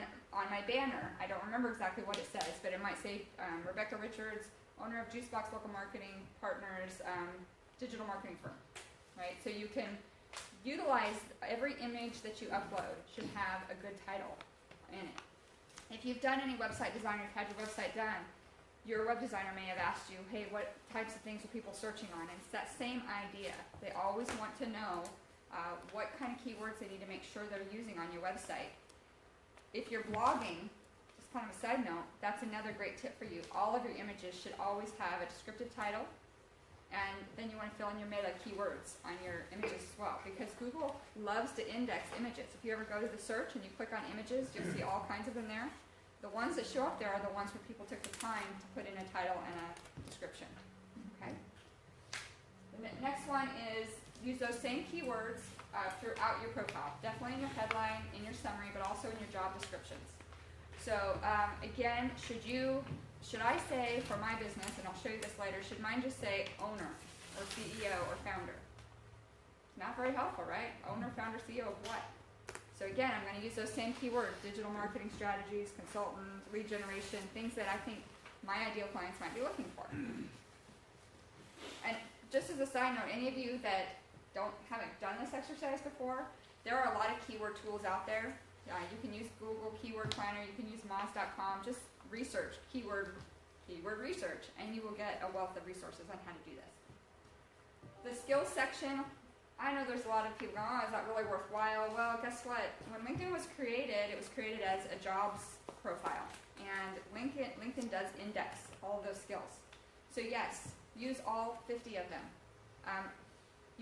my banner, I don't remember exactly what it says, but it might say Rebekah Richards, owner of Jucebox Local Marketing Partners, digital marketing firm, right? So you can utilize every image that you upload should have a good title in it. If you've done any website design or you've had your website done, your web designer may have asked you, hey, what types of things are people searching on? And it's that same idea. They always want to know what kind of keywords they need to make sure they're using on your website. If you're blogging, just kind of a side note, that's another great tip for you. All of your images should always have a descriptive title, and then you want to fill in your meta keywords on your images as well, because Google loves to index images. If you ever go to the search and you click on images, you'll see all kinds of them there. The ones that show up there are the ones where people took the time to put in a title and a description. Okay. The next one is use those same keywords throughout your profile. Definitely in your headline, in your summary, but also in your job descriptions. So again, should I say for my business, and I'll show you this later, should mine just say owner or CEO or founder? Not very helpful, right? Owner, founder, CEO of what? So again, I'm going to use those same keywords, digital marketing strategies, consultant, lead generation, things that I think my ideal clients might be looking for. And just as a side note, any of you that haven't done this exercise before, there are a lot of keyword tools out there. You can use Google Keyword Planner, you can use Moz.com, just research, keyword research, and you will get a wealth of resources on how to do this. The skills section, I know there's a lot of people going, oh, is that really worthwhile? Well, guess what? When LinkedIn was created, it was created as a jobs profile, and LinkedIn does index all of those skills. So yes, use all 50 of them.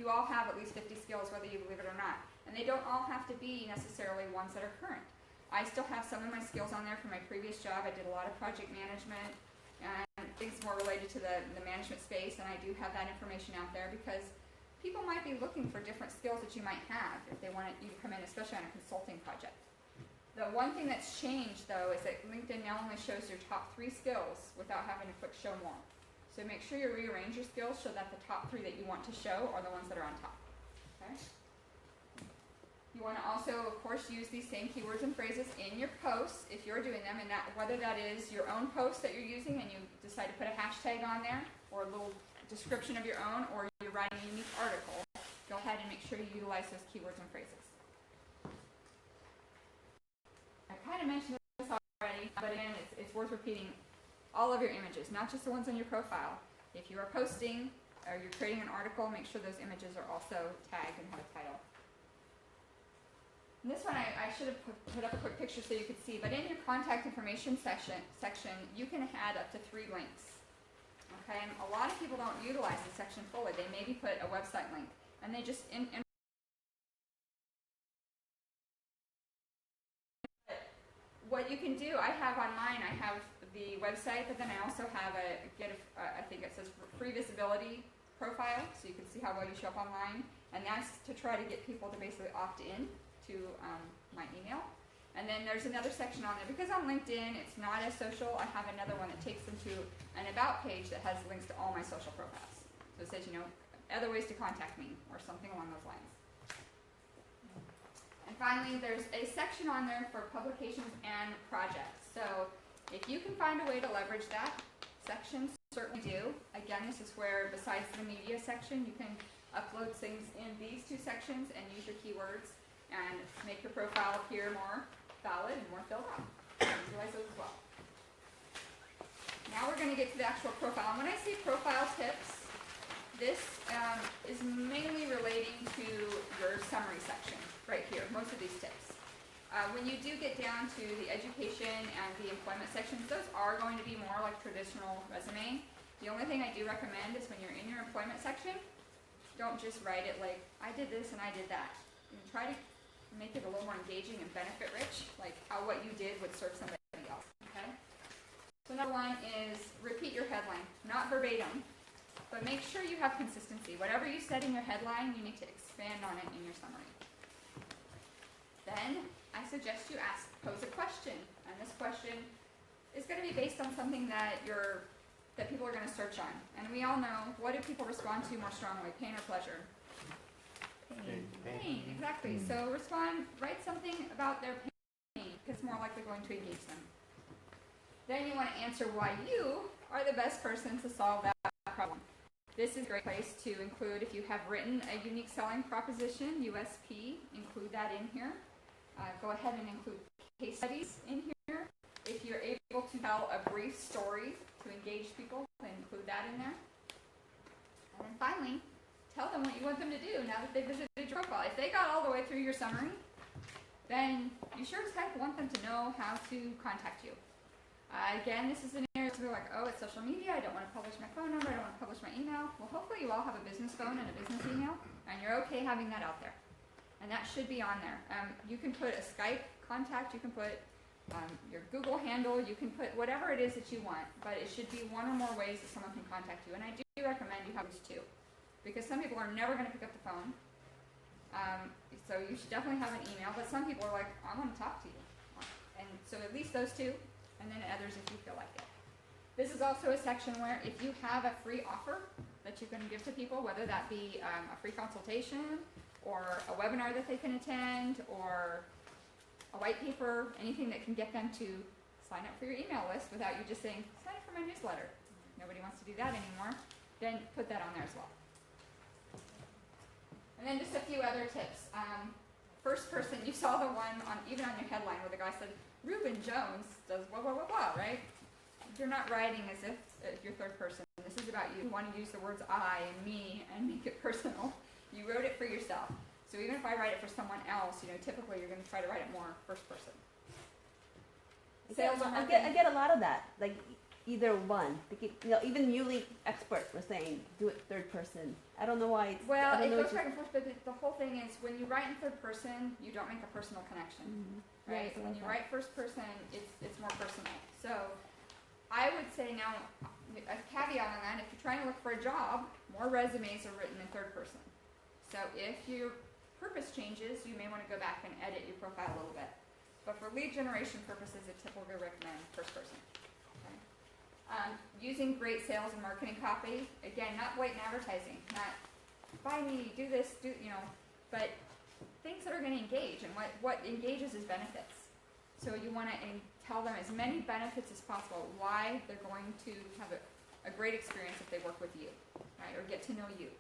You all have at least 50 skills, whether you believe it or not. And they don't all have to be necessarily ones that are current. I still have some of my skills on there from my previous job. I did a lot of project management and things more related to the management space, and I do have that information out there because people might be looking for different skills that you might have if they want you to come in, especially on a consulting project. The one thing that's changed, though, is that LinkedIn now only shows your top 3 skills without having to click show more. So make sure you rearrange your skills so that the top 3 that you want to show are the ones that are on top. Okay? You want to also, of course, use these same keywords and phrases in your posts if you're doing them, and that whether that is your own post that you're using and you decide to put a hashtag on there or a little description of your own, or you're writing a unique article, go ahead and make sure you utilize those keywords and phrases. I kind of mentioned this already, but again, it's worth repeating. All of your images, not just the ones on your profile. If you are posting or you're creating an article, make sure those images are also tagged and have a title. And this one I should have put up a quick picture so you could see, but in your contact information section, you can add up to 3 links. Okay, and a lot of people don't utilize this section fully. They maybe put a website link, and they just what you can do, I have on mine, I have the website, but then I also have I think it says free visibility profile, so you can see how well you show up online, and that's to try to get people to basically opt in to my email. And then there's another section on there, because on LinkedIn it's not as social, I have another one that takes them to an about page that has links to all my social profiles. So it says, other ways to contact me, or something along those lines. And finally, there's a section on there for publications and projects. So if you can find a way to leverage that section, certainly do. Again, this is where, besides the media section, you can upload things in these 2 sections and use your keywords and make your profile appear more valid and more filled out. Utilize those as well. Now we're going to get to the actual profile. And when I say profile tips, this is mainly relating to your summary section right here, most of these tips. When you do get down to the education and the employment sections, those are going to be more like traditional resume. The only thing I do recommend is when you're in your employment section, don't just write it like, I did this and I did that. Try to make it a little more engaging and benefit rich, like how what you did would serve somebody else. Okay? So another one is repeat your headline, not verbatim, but make sure you have consistency. Whatever you said in your headline, you need to expand on it in your summary. Then I suggest you pose a question, and this question is going to be based on something that people are going to search on. And we all know, what do people respond to more strongly, pain or pleasure? Pain, exactly. So write something about their pain, because it's more likely going to engage them. Then you want to answer why you are the best person to solve that problem. This is a great place to include, if you have written a unique selling proposition, USP, include that in here. Go ahead and include case studies in here. If you're able to tell a brief story to engage people, then include that in there. And then finally, tell them what you want them to do now that they've visited your profile. If they got all the way through your summary, then you sure as heck want them to know how to contact you. Again, this is an area where like, oh, it's social media, I don't want to publish my phone number, I don't want to publish my email. Well, hopefully you all have a business phone and a business email, and you're okay having that out there. And that should be on there. You can put a Skype contact, you can put your Google handle, you can put whatever it is that you want, but it should be one or more ways that someone can contact you. And I do recommend you have these two, because some people are never going to pick up the phone. So you should definitely have an email, but some people are like, I want to talk to you. And so at least those two, and then others if you feel like it. This is also a section where if you have a free offer that you can give to people, whether that be a free consultation, or a webinar that they can attend, or a white paper, anything that can get them to sign up for your email list without you just saying, sign up for my newsletter. Nobody wants to do that anymore. Then put that on there as well. And then just a few other tips. First person, you saw the one even on your headline where the guy said, Reuben Jones does blah, blah, blah, blah, right? You're not writing as if you're third person. This is about you. You want to use the words I and me and make it personal. You wrote it for yourself. So even if I write it for someone else, typically you're going to try to write it more first person. Sales or I marketing. get a lot of that. Like either one. Even newly experts were saying do it third person. I don't know why. Well, it goes back and forth, but the whole thing is when you write in third person, you don't make a personal connection, right? Yeah, When you write first person, it's more personal. So I would say now, a caveat on that, if you're trying to look for a job, more resumes are written in third person. So if your purpose changes, you may want to go back and edit your profile a little bit. But for lead generation purposes, I typically recommend first person. Okay? Using great sales and marketing copy, again, not blatant advertising, not buy me, do this, but things that are going to engage, and what engages is benefits. So you want to tell them as many benefits as possible, why they're going to have a great experience if they work with you, right, or get to know you.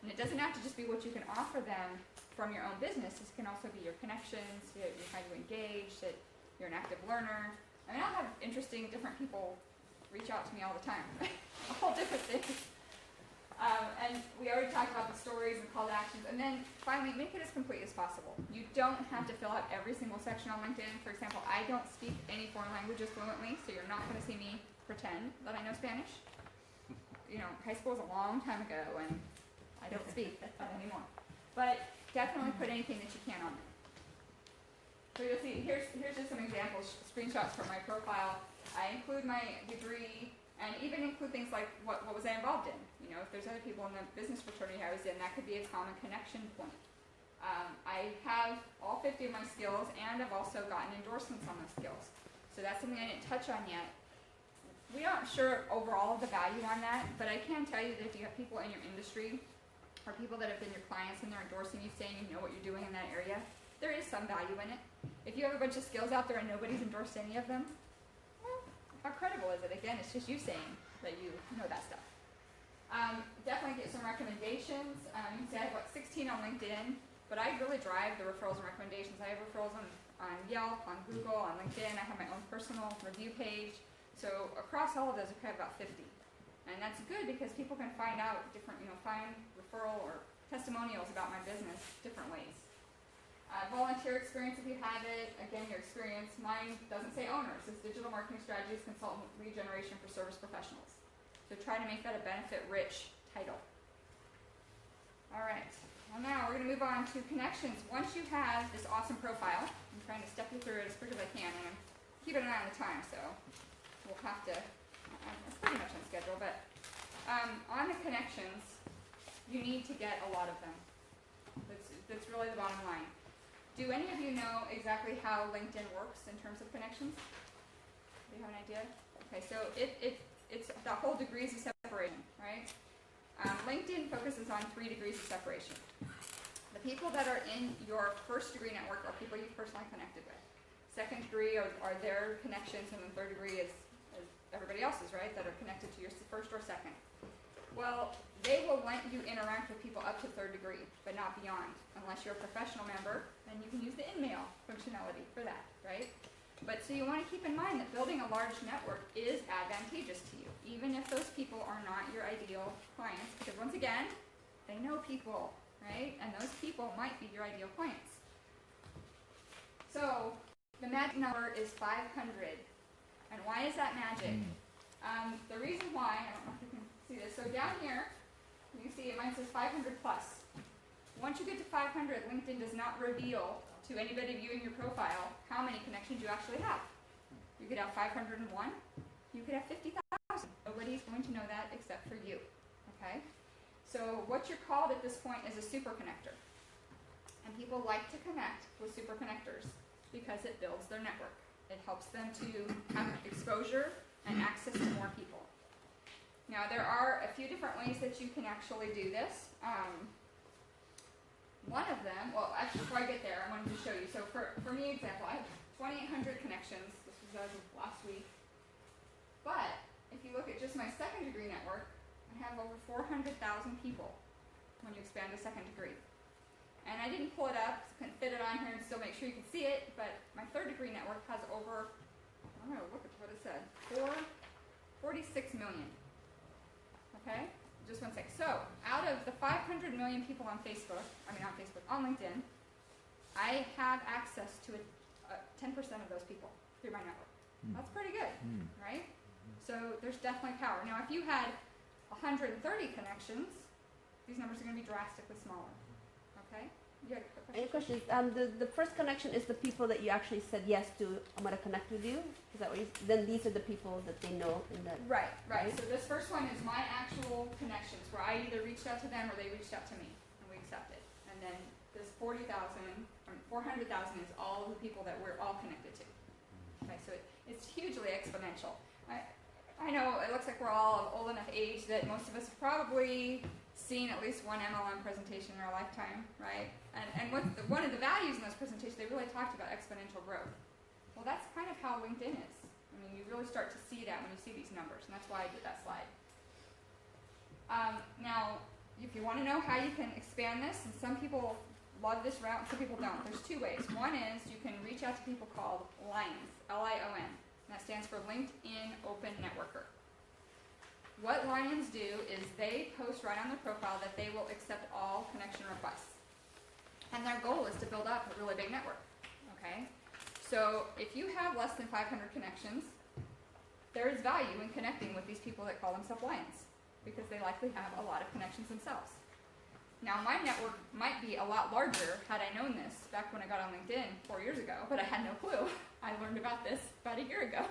And it doesn't have to just be what you can offer them from your own business. This can also be your connections, how you engage, that you're an active learner. I mean, I'll have interesting, different people reach out to me all the time, all different things. And we already talked about the stories and call to actions. And then finally, make it as complete as possible. You don't have to fill out every single section on LinkedIn. For example, I don't speak any foreign languages fluently, so you're not going to see me pretend that I know Spanish. High school was a long time ago, and I don't speak anymore. But definitely put anything that you can on there. So you'll see, here's just some examples, screenshots from my profile. I include my degree, and even include things like what was I involved in. If there's other people in the business fraternity I was in, that could be a common connection point. I have all 50 of my skills, and I've also gotten endorsements on those skills. So that's something I didn't touch on yet. We aren't sure overall of the value on that, but I can tell you that if you have people in your industry, or people that have been your clients and they're endorsing you, saying you know what you're doing in that area, there is some value in it. If you have a bunch of skills out there and nobody's endorsed any of them, well, how credible is it? Again, it's just you saying that you know that stuff. Definitely get some recommendations. You can see I have 16 on LinkedIn, but I really drive the referrals and recommendations. I have referrals on Yelp, on Google, on LinkedIn. I have my own personal review page. So across all of those, I have about 50. And that's good because people can find out different, find referral or testimonials about my business different ways. Volunteer experience if you have it. Again, your experience. Mine doesn't say owner. It says digital marketing strategies, consultant, lead generation for service professionals. So try to make that a benefit-rich title. All right. Well, now we're going to move on to connections. Once you have this awesome profile, I'm trying to step you through it as quick as I can, and I'm keeping an eye on the time, so we'll have to. I'm pretty much on schedule, but on the connections, you need to get a lot of them. That's really the bottom line. do any of you know exactly how LinkedIn works in terms of connections? Do you have an idea? Okay, so it's the whole degrees of separation, right? LinkedIn focuses on 3 degrees of separation. The people that are in your first degree network are people you've personally connected with. Second degree are their connections, and the third degree is everybody else's, right, that are connected to your first or second. Well, they will let you interact with people up to third degree, but not beyond. Unless you're a professional member, then you can use the in-mail functionality for that, right? But so you want to keep in mind that building a large network is advantageous to you, even if those people are not your ideal clients, because once again, they know people, right? And those people might be your ideal clients. So the magic number is 500. And why is that magic? The reason why, I don't know if you can see this, so down here, you see it, mine says 500 plus. Once you get to 500, LinkedIn does not reveal to anybody viewing your profile how many connections you actually have. You could have 501, you could have 50,000. Nobody's going to know that except for you, okay? So what you're called at this point is a super connector. And people like to connect with super connectors because it builds their network. It helps them to have exposure and access to more people. Now, there are a few different ways that you can actually do this. One of them, well, actually, before I get there, I wanted to show you. So for me, example, I have 2,800 connections. This was as of last week. But if you look at just my second degree network, I have over 400,000 people when you expand to second degree. And I didn't pull it up, couldn't fit it on here and still make sure you can see it, but my third degree network has over, I don't know, look at what it said, 46 million. Okay? Just one sec. So, out of the 500 million people on LinkedIn, I have access to 10% of those people through my network. That's pretty good, right? So, there's definitely power. Now, if you had 130 connections, these numbers are going to be drastically smaller. Okay? You had a question? The first connection is the people that you actually said yes to. I'm gonna connect with you. Is that what you? Then these are the people that they know in that. Right. So this first one is my actual connections, where I either reached out to them or they reached out to me, and we accepted. And then this 400,000 is all the people that we're all connected to. Okay, so it's hugely exponential. I know it looks like we're all of old enough age that most of us have probably seen at least one MLM presentation in our lifetime, right? And one of the values in those presentations, they really talked about exponential growth. Well, that's kind of how LinkedIn is. I mean, you really start to see that when you see these numbers, and that's why I did that slide. Now, if you want to know how you can expand this, and some people love this route and some people don't, there's 2 ways. One is you can reach out to people called Lions, L-I-O-N. That stands for LinkedIn Open Networker. What Lions do is they post right on their profile that they will accept all connection requests. And their goal is to build up a really big network, okay? So if you have less than 500 connections, there is value in connecting with these people that call themselves Lions because they likely have a lot of connections themselves. Now, my network might be a lot larger had I known this back when I got on LinkedIn 4 years ago, but I had no clue. I learned about this about a year ago.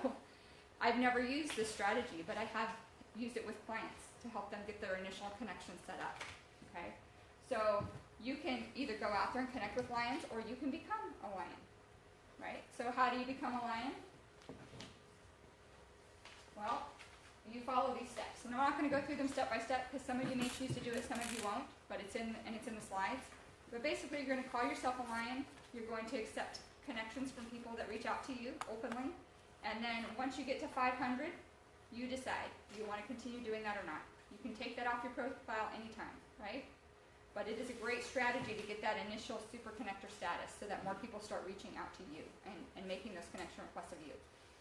I've never used this strategy, but I have used it with clients to help them get their initial connection set up, okay? So you can either go out there and connect with Lions, or you can become a Lion, right? So how do you become a Lion? Well, you follow these steps. And I'm not going to go through them step by step because some of you may choose to do it, some of you won't, but it's in the slides. But basically, you're going to call yourself a Lion. You're going to accept connections from people that reach out to you openly. And then once you get to 500, you decide, do you want to continue doing that or not? You can take that off your profile anytime, right? But it is a great strategy to get that initial super connector status so that more people start reaching out to you and making those connection requests of you.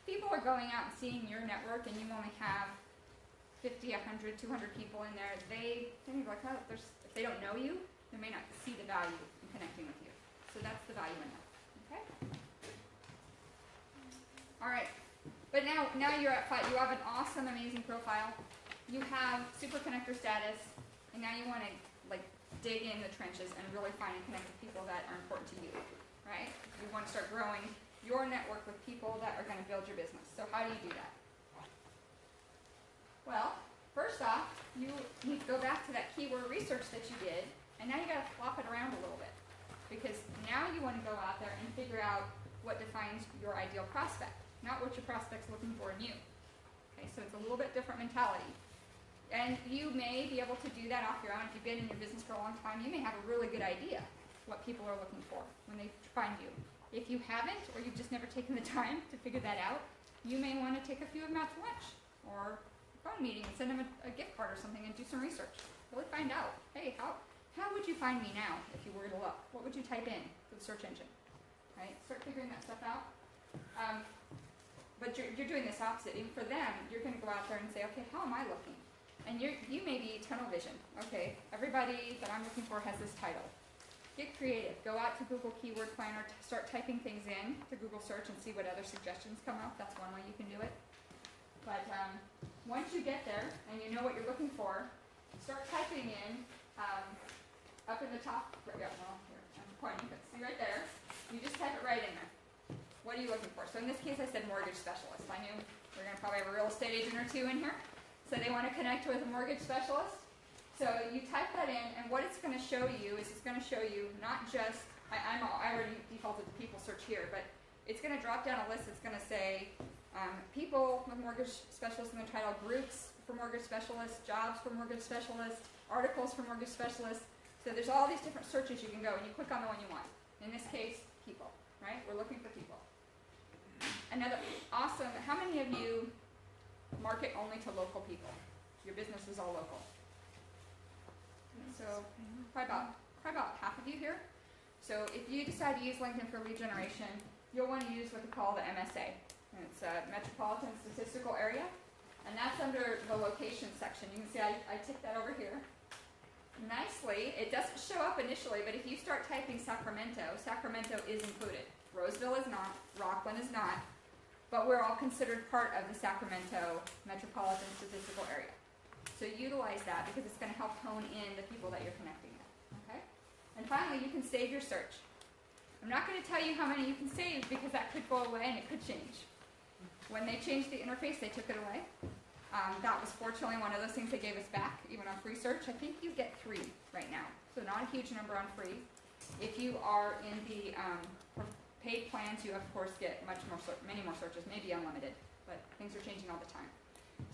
People are going out and seeing your network and you only have 50, 100, 200 people in there. They may be like, oh, if they don't know you, they may not see the value in connecting with you. So that's the value in that, okay? All right. But now you're at 5. You have an awesome, amazing profile. You have super connector status, and now you want to dig in the trenches and really find and connect with people that are important to you, right? You want to start growing your network with people that are going to build your business. So how do you do that? Well, first off, you need to go back to that keyword research that you did, and now you got to flop it around a little bit. because now you want to go out there and figure out what defines your ideal prospect, not what your prospect's looking for in you. Okay, so it's a little bit different mentality. And you may be able to do that off your own. If you've been in your business for a long time, you may have a really good idea what people are looking for when they find you. If you haven't, or you've just never taken the time to figure that out, you may want to take a few of them out to lunch or a phone meeting and send them a gift card or something and do some research. Really find out, hey, how would you find me now if you were to look? What would you type in for the search engine? Right? Start figuring that stuff out. But you're doing this opposite. Even for them, you're going to go out there and say, okay, how am I looking? And you may be tunnel vision. Okay, everybody that I'm looking for has this title. Get creative. Go out to Google Keyword Planner, start typing things in to Google search and see what other suggestions come up. That's one way you can do it. But once you get there and you know what you're looking for, start typing in up in the top. Yeah, well, here, I'm pointing, but see right there. You just type it right in there. What are you looking for? So in this case, I said mortgage specialist. I knew we're going to probably have a real estate agent or two in here. So they want to connect with a mortgage specialist. So you type that in, and what it's going to show you is it's going to show you not just, I already defaulted to people search here, but it's going to drop down a list that's going to say people with mortgage specialists in the title, groups for mortgage specialists, jobs for mortgage specialists, articles for mortgage specialists. So there's all these different searches you can go, and you click on the one you want. In this case, people, right? We're looking for people. Another awesome, how many of you market only to local people? Your business is all local. So probably about half of you here. So if you decide to use LinkedIn for lead generation, you'll want to use what they call the MSA. And it's a Metropolitan Statistical Area. And that's under the location section. You can see I ticked that over here. Nicely, it doesn't show up initially, but if you start typing Sacramento, Sacramento is included. Roseville is not, Rocklin is not, but we're all considered part of the Sacramento Metropolitan Statistical Area. So utilize that because it's going to help hone in the people that you're connecting with. Okay? And finally, you can save your search. I'm not going to tell you how many you can save because that could go away and it could change. When they changed the interface, they took it away. That was fortunately one of those things they gave us back, even on free search. I think you get 3 right now, so not a huge number on free. If you are in the paid plans, you of course get many more searches, maybe unlimited, but things are changing all the time.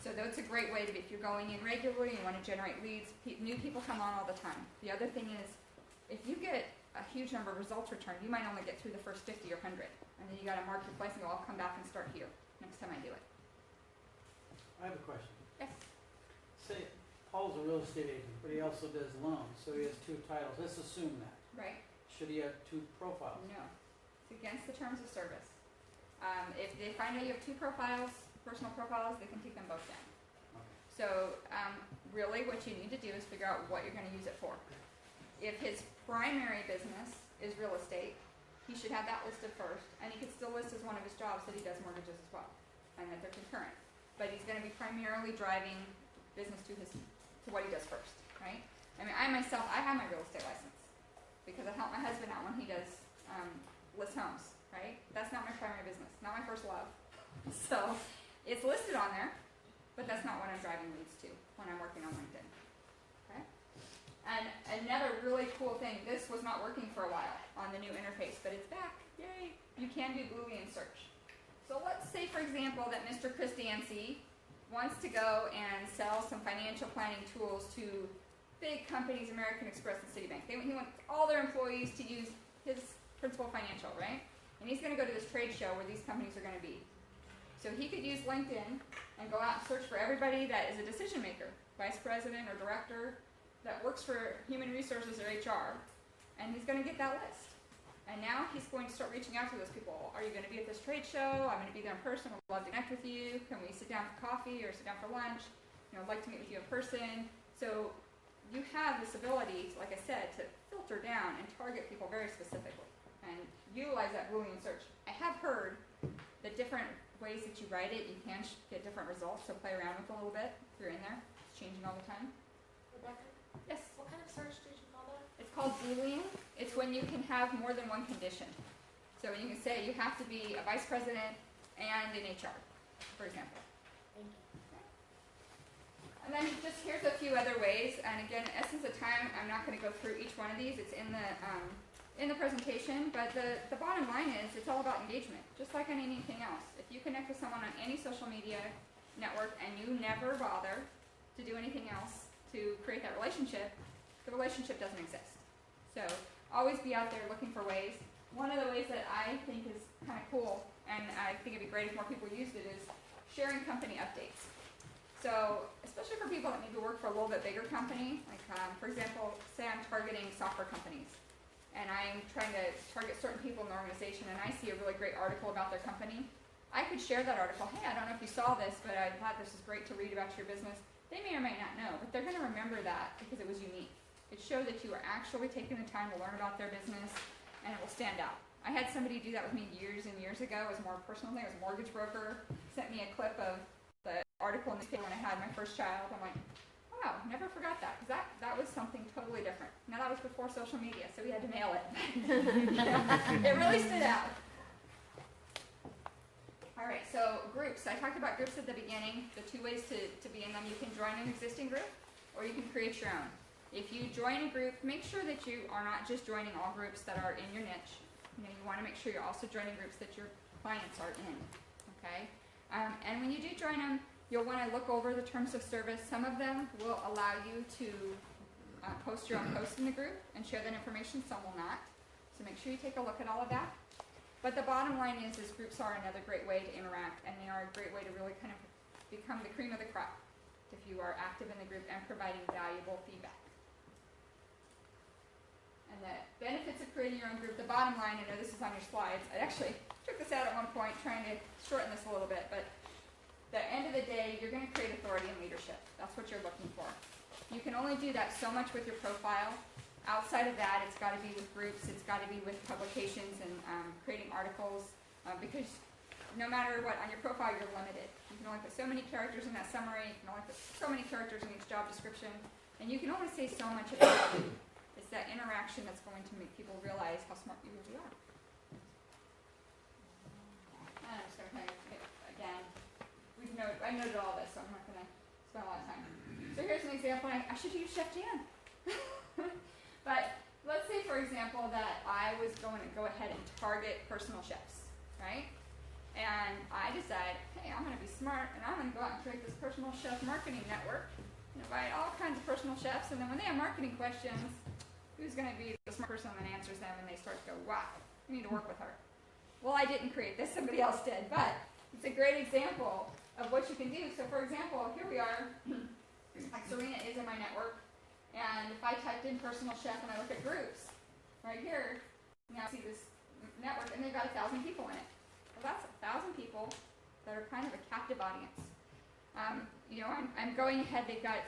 So that's a great way to be, if you're going in regularly, you want to generate leads, new people come on all the time. The other thing is, if you get a huge number of results returned, you might only get through the first 50 or 100, and then you got to mark your place and go, I'll come back and start here next time I do it. I have a question. Yes. Say Paul's a real estate agent, but he also does loans, so he has 2 titles. Let's assume that. Right. Should he have 2 profiles? No. It's against the terms of service. If they find out you have 2 profiles, personal profiles, they can take them both down. Okay. So really what you need to do is figure out what you're going to use it for. If his primary business is real estate, he should have that listed first, and he could still list as one of his jobs that he does mortgages as well, and that they're concurrent. But he's going to be primarily driving business to what he does first, right? I mean, I myself, I have my real estate license because I help my husband out when he does list homes, right? That's not my primary business, not my first love. So it's listed on there, but that's not what I'm driving leads to when I'm working on LinkedIn. Okay? And another really cool thing, this was not working for a while on the new interface, but it's back. Yay! You can do Boolean search. So let's say, for example, that Mr. Chris Dancy wants to go and sell some financial planning tools to big companies, American Express and Citibank. He wants all their employees to use his Principal Financial, right? And he's going to go to this trade show where these companies are going to be. So he could use LinkedIn and go out and search for everybody that is a decision maker, vice president or director that works for human resources or HR, and he's going to get that list. And now he's going to start reaching out to those people. Are you going to be at this trade show? I'm going to be there in person. I'd love to connect with you. Can we sit down for coffee or sit down for lunch? I'd like to meet with you in person. So you have this ability, like I said, to filter down and target people very specifically and utilize that Boolean search. I have heard that different ways that you write it, you can get different results, so play around with it a little bit if you're in there. It's changing all the time. Rebecca, Yes? what kind of search did you call that? It's called Boolean. It's when you can have more than one condition. So you can say you have to be a vice president and in HR, for example. Thank you. And then just here's a few other ways. And again, in essence of time, I'm not going to go through each one of these. It's in the in the presentation, but the bottom line is it's all about engagement, just like on anything else. If you connect with someone on any social media network and you never bother to do anything else to create that relationship, the relationship doesn't exist. So always be out there looking for ways. One of the ways that I think is kind of cool, and I think it'd be great if more people used it, is sharing company updates. So, especially for people that maybe work for a little bit bigger company, like for example, say I'm targeting software companies, and I'm trying to target certain people in the organization, and I see a really great article about their company. I could share that article. Hey, I don't know if you saw this, but I thought this is great to read about your business. They may or may not know, but they're going to remember that because it was unique. It showed that you were actually taking the time to learn about their business, and it will stand out. I had somebody do that with me years and years ago. It was a more personal thing. It was a mortgage broker. Sent me a clip of the article in the newspaper when I had my first child. I'm like, wow, never forgot that, because that was something totally different. Now, that was before social media, so we had to mail it. It really stood out. All right, so groups. I talked about groups at the beginning, the two ways to be in them. You can join an existing group, or you can create your own. If you join a group, make sure that you are not just joining all groups that are in your niche. You want to make sure you're also joining groups that your clients are in, okay? And when you do join them, you'll want to look over the terms of service. Some of them will allow you to post your own post in the group and share that information. Some will not. So make sure you take a look at all of that. But the bottom line is groups are another great way to interact, and they are a great way to really kind of become the cream of the crop if you are active in the group and providing valuable feedback. And the benefits of creating your own group, the bottom line, I know this is on your slides. I actually took this out at one point trying to shorten this a little bit, but at the end of the day, you're going to create authority and leadership. That's what you're looking for. You can only do that so much with your profile. Outside of that, it's got to be with groups, it's got to be with publications and creating articles, because no matter what, on your profile, you're limited. You can only put so many characters in that summary, you can only put so many characters in each job description, and you can only say so much about it. It's that interaction that's going to make people realize how smart you really are. And I'm just going to kind of, again, I noted all this, so I'm not going to spend a lot of time. So here's an example. I should use Chef Jan. But let's say, for example, that I was going to go ahead and target personal chefs, right? And I decide, hey, I'm going to be smart, and I'm going to go out and create this personal chef marketing network, and invite all kinds of personal chefs, and then when they have marketing questions, who's going to be the smart person that answers them, and they start to go, wow, I need to work with her. Well, I didn't create this, somebody else did, but it's a great example of what you can do. So, for example, here we are, like Serena is in my network, and if I typed in personal chef and I look at groups, right here, now I see this network, and they've got 1,000 people in it. Well, that's 1,000 people that are kind of a captive audience. I'm going ahead, they've got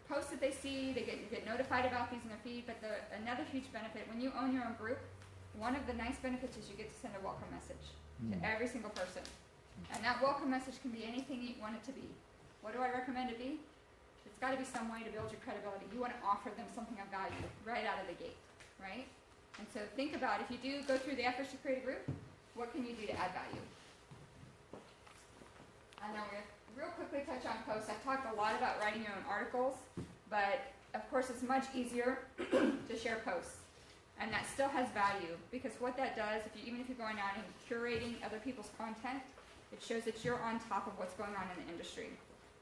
posts that they see, they get notified about these in their feed, but another huge benefit, when you own your own group, one of the nice benefits is you get to send a welcome message to every single person. And that welcome message can be anything you want it to be. What do I recommend it be? It's got to be some way to build your credibility. You want to offer them something of value right out of the gate, right? And so think about, if you do go through the efforts to create a group, what can you do to add value? And then we're going to real quickly touch on posts. I've talked a lot about writing your own articles, but of course it's much easier to share posts. And that still has value, because what that does, even if you're going out and curating other people's content, it shows that you're on top of what's going on in the industry.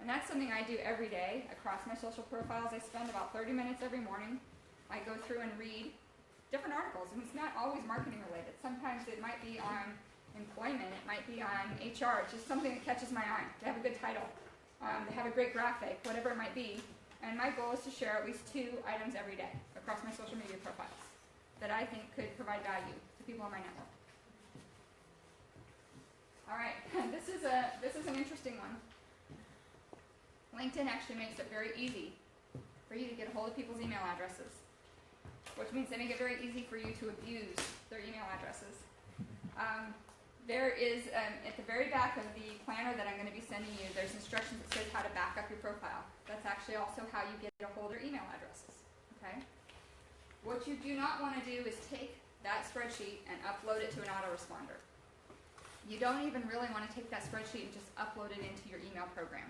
And that's something I do every day across my social profiles. I spend about 30 minutes every morning. I go through and read different articles, and it's not always marketing related. Sometimes it might be on employment, it might be on HR, just something that catches my eye. They have a good title, they have a great graphic, whatever it might be. And my goal is to share at least 2 items every day across my social media profiles that I think could provide value to people in my network. All right, this is an interesting one. LinkedIn actually makes it very easy for you to get a hold of people's email addresses, which means they make it very easy for you to abuse their email addresses. There is, at the very back of the planner that I'm going to be sending you, there's instructions that says how to back up your profile. That's actually also how you get a hold of their email addresses, okay? What you do not want to do is take that spreadsheet and upload it to an autoresponder. You don't even really want to take that spreadsheet and just upload it into your email program.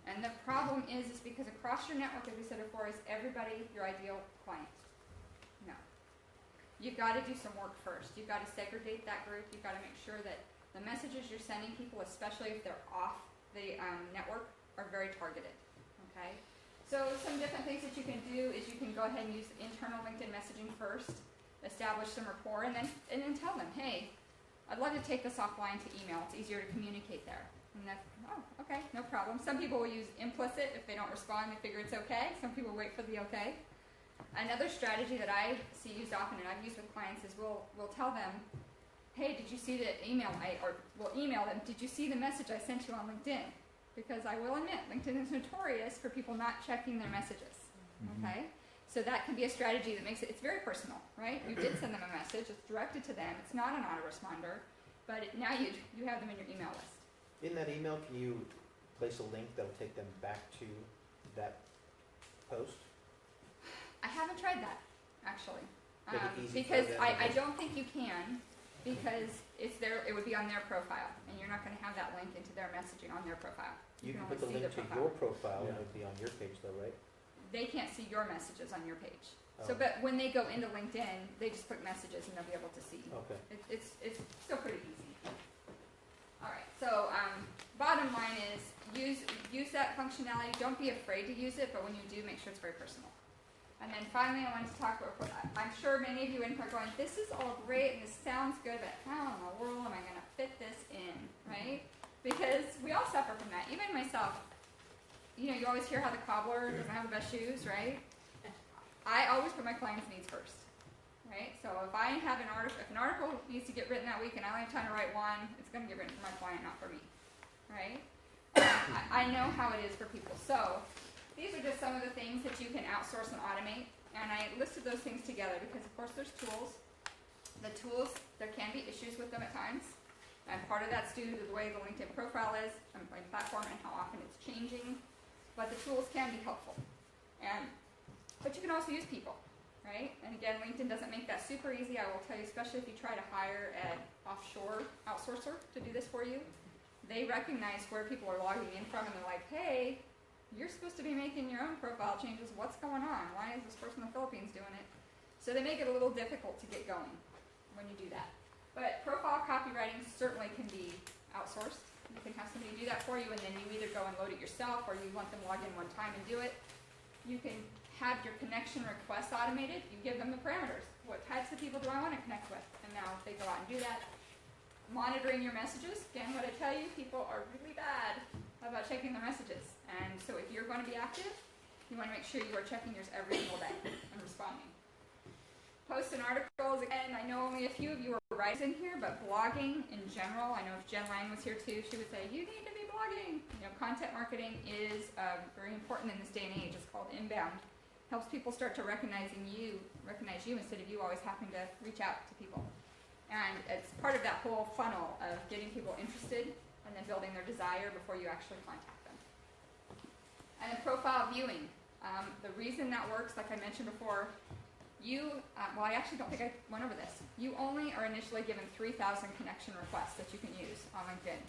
And the problem is because across your network, as we said before, is everybody your ideal client? No. you've got to do some work first. You've got to segregate that group. You've got to make sure that the messages you're sending people, especially if they're off the network, are very targeted, okay? So some different things that you can do is you can go ahead and use internal LinkedIn messaging first, establish some rapport, and then tell them, hey, I'd love to take this offline to email. It's easier to communicate there. And that's, oh, okay, no problem. Some people will use implicit. If they don't respond, they figure it's okay. Some people wait for the okay. Another strategy that I see used often, and I've used with clients, is we'll tell them, hey, did you see the email, or we'll email them, did you see the message I sent you on LinkedIn? Because I will admit, LinkedIn is notorious for people not checking their messages, okay? So that can be a strategy that makes it's very personal, right? You did send them a message, it's directed to them, it's not an autoresponder, but now you have them in your email list. In that email, can you place a link that will take them back to that post? I haven't tried that, actually. Make it easy for Because them I to- don't think you can, because it would be on their profile, and you're not going to have that link into their messaging on their profile. You can only put the see link their to your profile and it would be on your page though, right? They can't see your messages on your page. So, Oh. but when they go into LinkedIn, they just put messages and they'll be able to see. Okay. It's still pretty easy. All right. So bottom line is use that functionality. Don't be afraid to use it, but when you do, make sure it's very personal. And then finally, I wanted to talk about. I'm sure many of you in here are going, "This is all great and this sounds good, but how in the world am I going to fit this in?" Right? Because we all suffer from that. Even myself. You know, you always hear how the cobbler doesn't have the best shoes, right? I always put my clients' needs first, right? So if I have an article needs to get written that week and I only have time to write one, it's going to get written for my client, not for me, right? I know how it is for people. So these are just some of the things that you can outsource and automate, and I listed those things together because, of course, there's tools. The tools, there can be issues with them at times, and part of that's due to the way the LinkedIn profile is, and the platform, and how often it's changing. But the tools can be helpful, but you can also use people, right? And again, LinkedIn doesn't make that super easy. I will tell you, especially if you try to hire an offshore outsourcer to do this for you, they recognize where people are logging in from, and they're like, hey, you're supposed to be making your own profile changes. What's going on? Why is this person in the Philippines doing it? So they make it a little difficult to get going when you do that. But profile copywriting certainly can be outsourced. You can have somebody do that for you, and then you either go and load it yourself, or you want them log in one time and do it. You can have your connection requests automated. You give them the parameters. What types of people do I want to connect with? And now they go out and do that. Monitoring your messages. Again, what I tell you, people are really bad about checking their messages. And so if you're going to be active, you want to make sure you are checking yours every single day and responding. Posts and articles, again, I know only a few of you are writing in here, but blogging in general, I know if Jen Lang was here too, she would say, you need to be blogging. You know, content marketing is very important in this day and age. It's called inbound. Helps people start to recognize you instead of you always having to reach out to people. And it's part of that whole funnel of getting people interested and then building their desire before you actually contact them. And then profile viewing. The reason that works, like I mentioned before, well, I actually don't think I went over this. You only are initially given 3,000 connection requests that you can use on LinkedIn.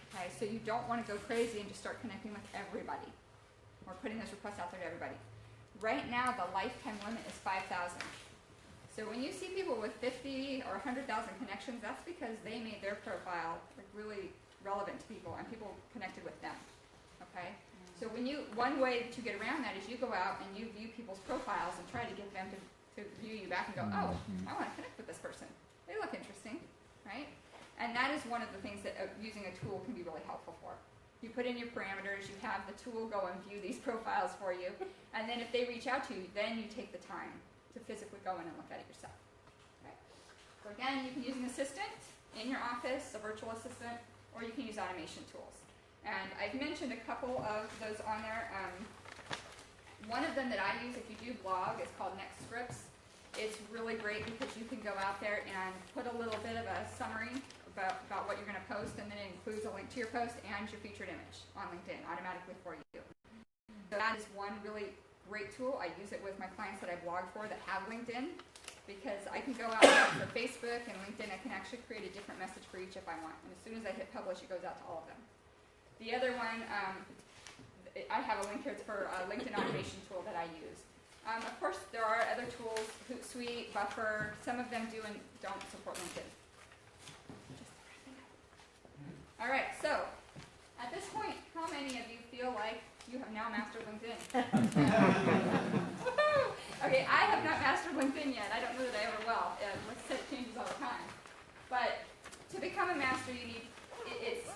Okay, so you don't want to go crazy and just start connecting with everybody or putting those requests out there to everybody. Right now, the lifetime limit is 5,000. So when you see people with 50 or 100,000 connections, that's because they made their profile really relevant to people and people connected with them. Okay? So one way to get around that is you go out and you view people's profiles and try to get them to view you back and go, oh, I want to connect with this person. They look interesting, right? And that is one of the things that using a tool can be really helpful for. You put in your parameters, you have the tool go and view these profiles for you, and then if they reach out to you, then you take the time to physically go in and look at it yourself. Okay? So again, you can use an assistant in your office, a virtual assistant, or you can use automation tools. And I've mentioned a couple of those on there. One of them that I use if you do blog is called Next Scripts. It's really great because you can go out there and put a little bit of a summary about what you're going to post, and then it includes a link to your post and your featured image on LinkedIn automatically for you. So that is one really great tool. I use it with my clients that I blog for that have LinkedIn, because I can go out for Facebook and LinkedIn. I can actually create a different message for each if I want. And as soon as I hit publish, it goes out to all of them. The other one, I have a link here. It's for a LinkedIn automation tool that I use. Of course, there are other tools, Hootsuite, Buffer. Some of them do and don't support LinkedIn. All right, so at this point, how many of you feel like you have now mastered LinkedIn? Okay, I have not mastered LinkedIn yet. I don't know that I ever will. Like I said, it changes all the time. But to become a master, you need, it's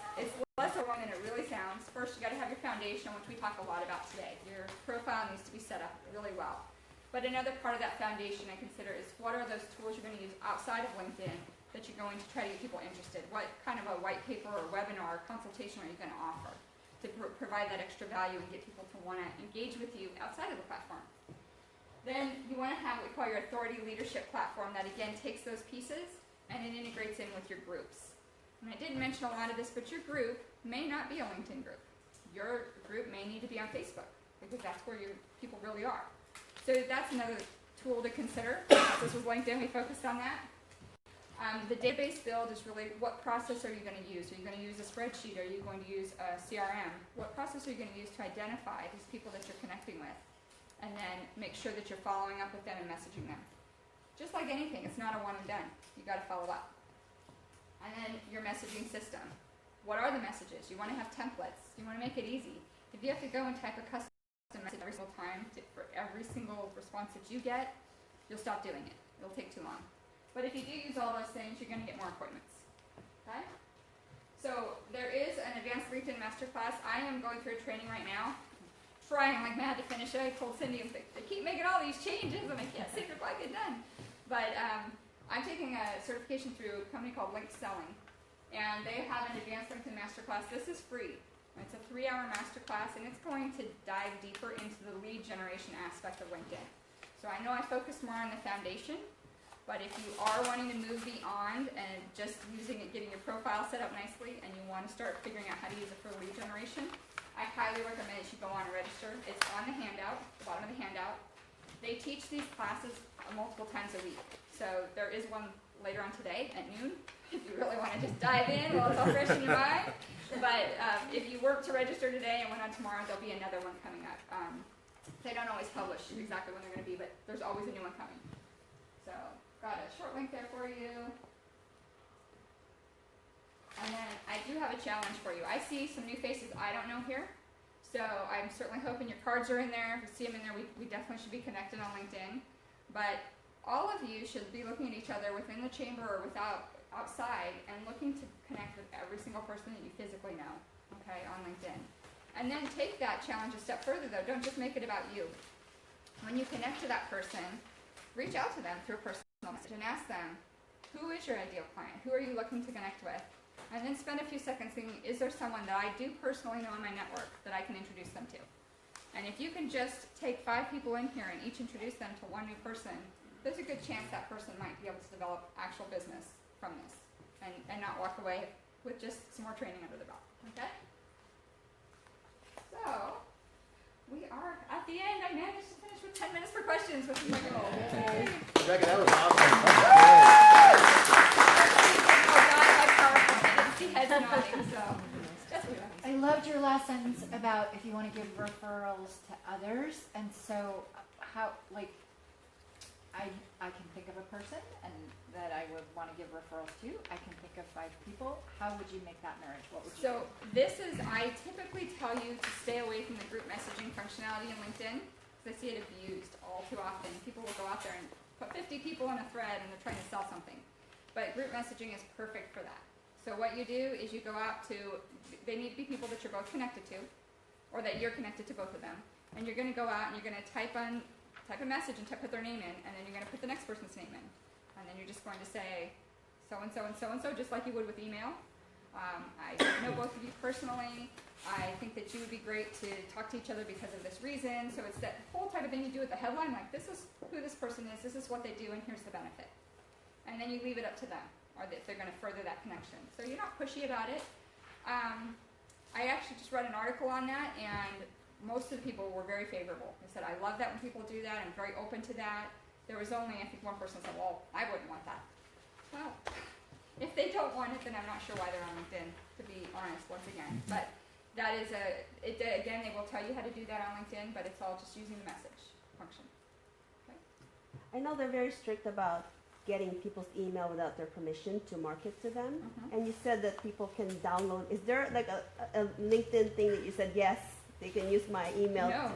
less overwhelming than it really sounds. First, you got to have your foundation, which we talk a lot about today. Your profile needs to be set up really well. But another part of that foundation I consider is what are those tools you're going to use outside of LinkedIn that you're going to try to get people interested? What kind of a white paper or webinar or consultation are you going to offer to provide that extra value and get people to want to engage with you outside of the platform? Then you want to have what we call your authority leadership platform that again takes those pieces and it integrates in with your groups. And I didn't mention a lot of this, but your group may not be a LinkedIn group. Your group may need to be on Facebook because that's where your people really are. So that's another tool to consider. This was LinkedIn, we focused on that. The database build is really what process are you going to use? Are you going to use a spreadsheet? Are you going to use a CRM? What process are you going to use to identify these people that you're connecting with? And then make sure that you're following up with them and messaging them. Just like anything, it's not a one and done. You got to follow up. And then your messaging system. What are the messages? You want to have templates. You want to make it easy. If you have to go and type a custom message every single time for every single response that you get, you'll stop doing it. It'll take too long. But if you do use all those things, you're going to get more appointments. Okay? So there is an advanced LinkedIn masterclass. I am going through a training right now. Trying like mad to finish it. I told Cindy, they keep making all these changes and I can't seem to quite get done. But I'm taking a certification through a company called Link Selling. And they have an advanced LinkedIn masterclass. This is free. It's a 3-hour masterclass and it's going to dive deeper into the lead generation aspect of LinkedIn. So I know I focused more on the foundation. But if you are wanting to move beyond and just using it, getting your profile set up nicely, and you want to start figuring out how to use it for lead generation, I highly recommend that you go on and register. It's on the handout, the bottom of the handout. They teach these classes multiple times a week. So there is one later on today at noon, if you really want to just dive in while it's all fresh in your mind. But if you work to register today and went on tomorrow, there'll be another one coming up. They don't always publish exactly when they're going to be, but there's always a new one coming. So got a short link there for you. And then I do have a challenge for you. I see some new faces I don't know here. So I'm certainly hoping your cards are in there. If you see them in there, we definitely should be connected on LinkedIn. But all of you should be looking at each other within the chamber or outside and looking to connect with every single person that you physically know, okay, on LinkedIn. And then take that challenge a step further though. Don't just make it about you. When you connect to that person, reach out to them through a personal message and ask them, who is your ideal client? Who are you looking to connect with? And then spend a few seconds thinking, is there someone that I do personally know in my network that I can introduce them to? And if you can just take 5 people in here and each introduce them to one new person, there's a good chance that person might be able to develop actual business from this and not walk away with just some more training under the belt. Okay? So, we are at the end. I managed to finish with 10 minutes for questions, which is my goal. Yay. Rebekah, that was awesome. Oh God, that's powerful. I didn't see heads nodding, so just what happens. I loved your last sentence about if you want to give referrals to others, and so how, like, I can think of a person and that I would want to give referrals to. I can think of 5 people. How would you make that marriage? What would you do? I typically tell you to stay away from the group messaging functionality in LinkedIn because I see it abused all too often. People will go out there and put 50 people on a thread and they're trying to sell something. But group messaging is perfect for that. So what you do is you go out to, they need to be people that you're both connected to or that you're connected to both of them. And you're going to go out and you're going to type a message and put their name in, and then you're going to put the next person's name in. And then you're just going to say so-and-so and so-and-so, just like you would with email. I know both of you personally. I think that you would be great to talk to each other because of this reason. So it's that whole type of thing you do with the headline, like this is who this person is, this is what they do, and here's the benefit. And then you leave it up to them, or if they're going to further that connection. So you're not pushy about it. I actually just read an article on that, and most of the people were very favorable. They said, I love that when people do that. I'm very open to that. There was only, I think one person said, well, I wouldn't want that. Well, if they don't want it, then I'm not sure why they're on LinkedIn, to be honest, once again. But that is again, they will tell you how to do that on LinkedIn, but it's all just using the message function. I know they're very strict about getting people's email without their permission to market to them. Mhm. And you said that people can download. Is there like a LinkedIn thing that you said, yes, they can use my email? No.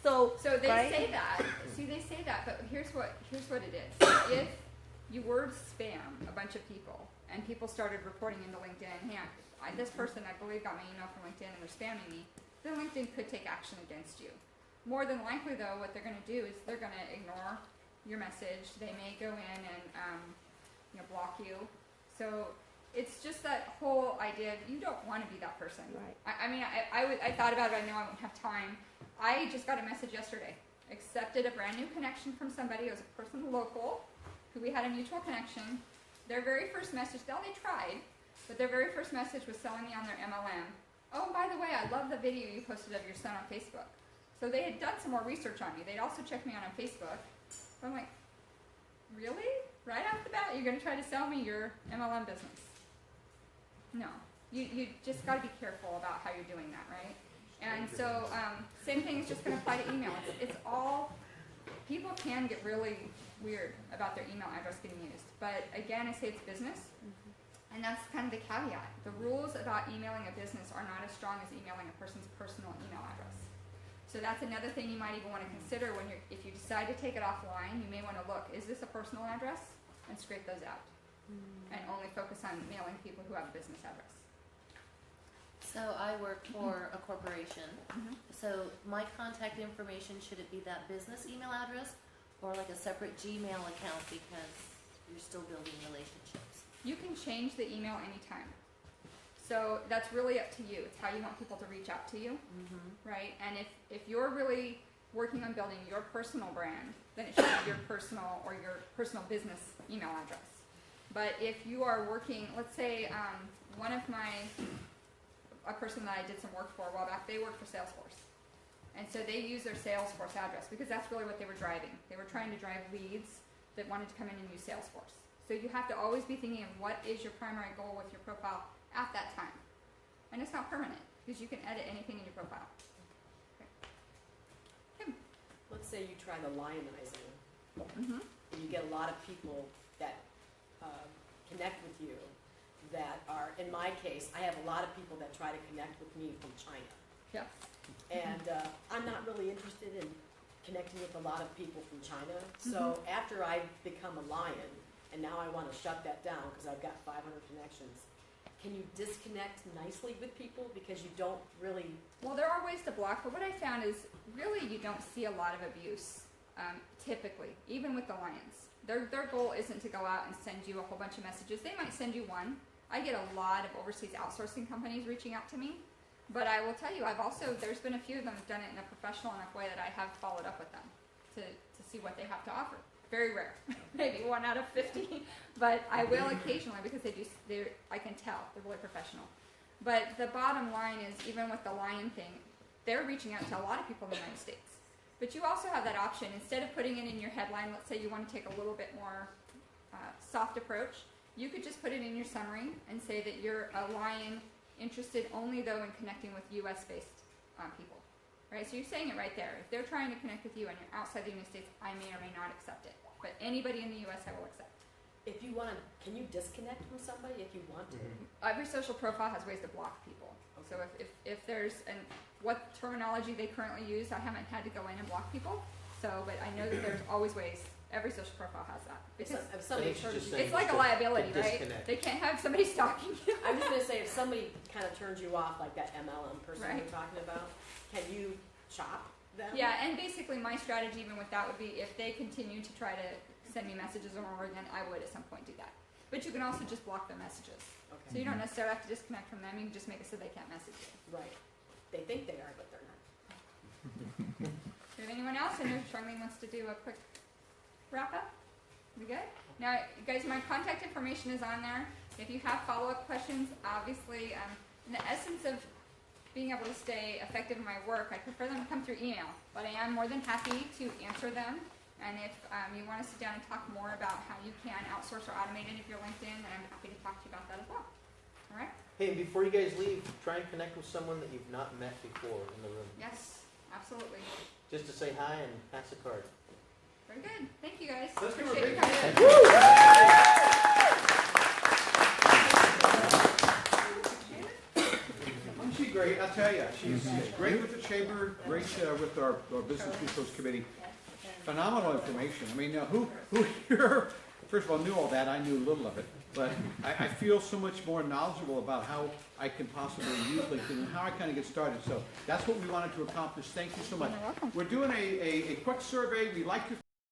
So they right? say that. See, they say that, but here's what it is. If you word spam a bunch of people, and people started reporting into LinkedIn, hey, this person I believe got my email from LinkedIn and they're spamming me, then LinkedIn could take action against you. More than likely, though, what they're going to do is they're going to ignore your message. They may go in and block you. So it's just that whole idea of you don't want to be that person. Right. I thought about it. I know I won't have time. I just got a message yesterday. Accepted a brand new connection from somebody. It was a person local who we had a mutual connection. Their very first message, they tried, but their very first message was selling me on their MLM. Oh, by the way, I love the video you posted of your son on Facebook. So they had done some more research on me. They'd also checked me out on Facebook. I'm like, really? Right off the bat, you're going to try to sell me your MLM business? No. You just got to be careful about how you're doing that, right? And so same thing is just going to apply to email. It's all, people can get really weird about their email address getting used. But again, I say it's business. And that's kind of the caveat. The rules about emailing a business are not as strong as emailing a person's personal email address. So that's another thing you might even want to consider when if you decide to take it offline, you may want to look, is this a personal address? And scrape those out. And only focus on mailing people who have a business address. So I work for a corporation. Mhm. So my contact information, should it be that business email address or like a separate Gmail account because you're still building relationships? You can change the email anytime. So that's really up to you. It's how you want people to reach out to you, right? And if you're really working on building your personal brand, then it should be your personal or your personal business email address. But if you are working, let's say a person that I did some work for a while back, they worked for Salesforce. And so they use their Salesforce address because that's really what they were driving. They were trying to drive leads that wanted to come in and use Salesforce. So you have to always be thinking of what is your primary goal with your profile at that time. And it's not permanent because you can edit anything in your profile. Okay. Kim. Let's say you try the lionizing, Mm-hmm. and you get a lot of people that connect with you that are, in my case, I have a lot of people that try to connect with me from China. Yeah. And I'm not really interested in connecting with a lot of people from China. So after I become a lion, and now I want to shut that down because I've got 500 connections, can you disconnect nicely with people because you don't really... Well, there are ways to block, but what I found is really you don't see a lot of abuse, typically, even with the lions. Their goal isn't to go out and send you a whole bunch of messages. They might send you one. I get a lot of overseas outsourcing companies reaching out to me. But I will tell you, there's been a few of them who've done it in a professional enough way that I have followed up with them to see what they have to offer. Very rare, maybe 1 out of 50, but I will occasionally because I can tell they're really professional. But the bottom line is, even with the lion thing, they're reaching out to a lot of people in the United States. But you also have that option. Instead of putting it in your headline, let's say you want to take a little bit more soft approach, you could just put it in your summary and say that you're a lion interested only, though, in connecting with U.S.-based people. Right? So you're saying it right there. If they're trying to connect with you and you're outside the United States, I may or may not accept it. But anybody in the U.S. I will accept. If you want to, can you disconnect from somebody if you want to? Every social profile has ways to block people. So if there's what terminology they currently use, I haven't had to go in and block people. But I know that there's always ways. Every social profile has that. Because If somebody turns you, it's like a liability, right? They can't have somebody stalking you. I'm just going to say, if somebody kind of turns you off, like that MLM person Right. you're talking about, can you chop them? Yeah, and basically my strategy even with that would be if they continue to try to send me messages over and over again, I would at some point do that. But you can also just block their messages. Okay. So you don't necessarily have to disconnect from them. You can just make it so they can't message you. Right. They think they are, but they're not. Do you have anyone else? I know Charlene wants to do a quick wrap up. We good? Now, guys, my contact information is on there. If you have follow-up questions, obviously, in the essence of being able to stay effective in my work, I prefer them to come through email. But I am more than happy to answer them. And if you want to sit down and talk more about how you can outsource or automate any of your LinkedIn, then I'm happy to talk to you about that as well. All right? Hey, and before you guys leave, try and connect with someone that you've not met before in the room. Yes, absolutely. Just to say hi and pass a card. Very good. Thank you guys. Let's give her a Appreciate big your hand. time. Isn't she great? I'll tell you, she's great with the chamber, great with our business resource committee. Phenomenal information. I mean, who here, first of all, knew all that? I knew a little of it. But I feel so much more knowledgeable about how I can possibly use LinkedIn and how I kind of get started. So that's what we wanted to accomplish. Thank you so much. We're doing a quick survey. We like to